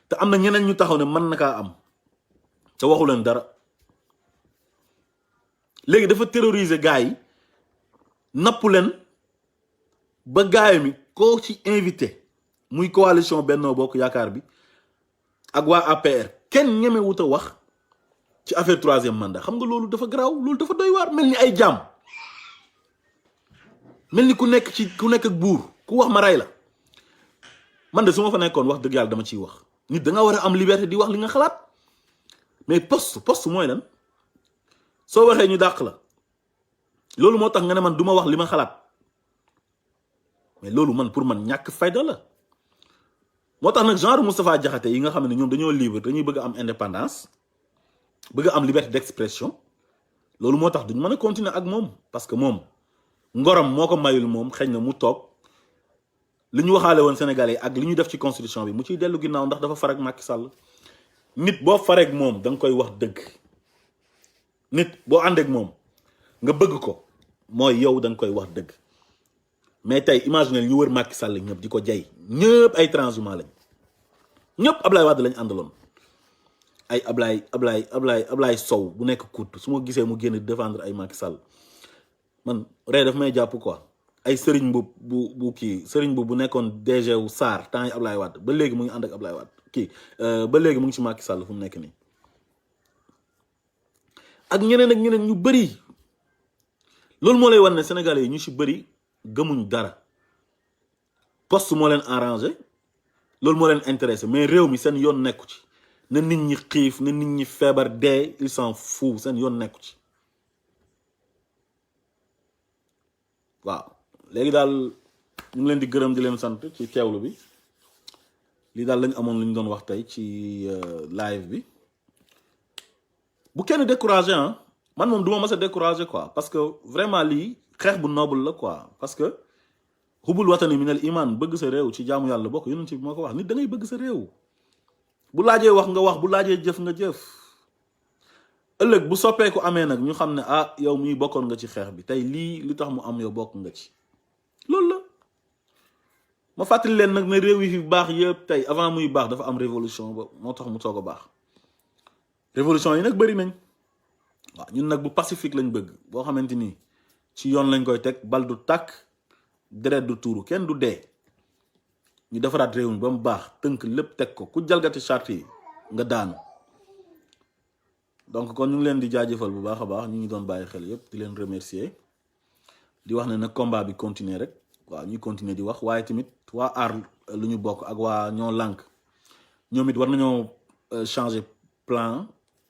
te am na ñeneen ñu taxaw ne mën na kaa am te waxu leen dara léegi dafa terroriser gars yi napp leen ba gaay mi koo ci invité muy coalition Benno Bokk Yaakaar bi ak waa APR kenn ñeme wut a wax ci affaire 3e mandat xam nga loolu dafa garaaw loolu dafa doy waar mel ni ay jaam mel ni ku nekk ak buur ku wax ma rey la man de su ma fa nekkoon wax dëgg yàlla dama ciy wax nit da nga war a am liberté di wax li nga xalaat mais poste mooy lan soo waxee ñu dàq la loolu moo tax nga ne man du ma wax li ma xalaat mais loolu man pour man ñàkk fayda la moo tax nag genre Moustapha Diakhaté yi nga xam ne ñoom dañoo libre dañuy bëgg a am indépendance bëgg a am liberté d'expression loolu moo tax duñ mën a continuer ak moom parce que moom ngorom moo ko mayul moom xëy na mu toog li ñu waxaale woon Sénégalais ak li ñu def ci constitution bi mu ciy dellu ginnaaw ndax dafa farek Macky Sall nit boo farek moom da nga koy wax dëgg nit boo àndeek moom nga bëgg ko mooy yow da nga koy wax dëgg mais tey imagine ñu wër Macky Sall ñëpp di ko jay ñëpp ay transhumants lañ ñëpp Ablaye Wade lañ àndaloon ay Ablaye Sow bu nekk kuut su ma gisee mu génn défendre ay Macky Sall man ree daf may jàpp quoi ay Serigne bu kii Serigne bu nekkoon DG wu SAR temps yi Ablaye Wade ba léegi mu ngi ànd ak Ablaye Wade kii ba léegi mu ngi ci Macky Sall fu mu nekk nii ak ñeneen ñu bëri loolu moo lay wan ne Sénégalais yi ñu ci bëri gëmuñ dara poste moo leen arrangé loolu moo leen intéressé mais réew mi seen yoon nekku ci na nit ñi xiif na nit ñi feebar dee il s'en fout seen yoon nekku ci waaw léegi daal ñu ngi leen di gërëm di leen sant ci teewlu bi lii daal lañ amoon lu ñu doon wax tey ci live bi bu kenn découragé ah man moom du ma mës a découragé quoi parce que vraiment lii xeex bu noble la quoi parce que hubul watani minal iman bëgg sa réew ci jaamu yàlla bokk yonent bi moo ko wax nit da ngay bëgg sa réew bu laajee wax nga wax bu laajee jëf nga jëf ëllëg bu soppeeku amee nag ñu xam ne ah yow mii bokkoon nga ci xeex bi tey lii li tax mu am yow bokk nga ci loolu la ma fàttali leen nag ne réew yi fi baax yëpp tey avant muy baax dafa am révolution ba moo tax mu soog a baax révolution yi nag bëri nañ waaw ñun nag bu pacifique lañ bëgg boo xamante ni ci yoon lañ koy teg bal du tàkk deret du tuuru kenn du dee ñu defaraat réew mi ba mu baax tënk lépp teg ko ku jalgati charte yi nga daanu donc kon ñu ngi leen di jaajëfal bu baax a baax ñu ngi doon bàyyi xel yëpp di leen remercier di wax ne nag combat bi continuer rek waaw ñuy continuer di wax waaye tamit waa aar lu ñu bokk ak waa ñoo lànk ñoom it war nañoo changer plan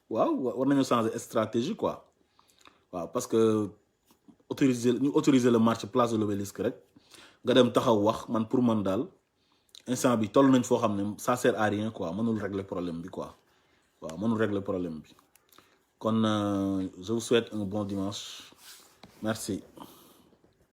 waaw war nañoo changer stratégie quoi waaw parce que autoriser le marche place de l'Obélisque rek nga dem taxaw wax man pour man daal instant bi toll nañ foo xam ne ça sert à rien quoi mënul régler problème bi quoi waaw mënul régler problème bi kon je vous souhaite un bon dimanche merci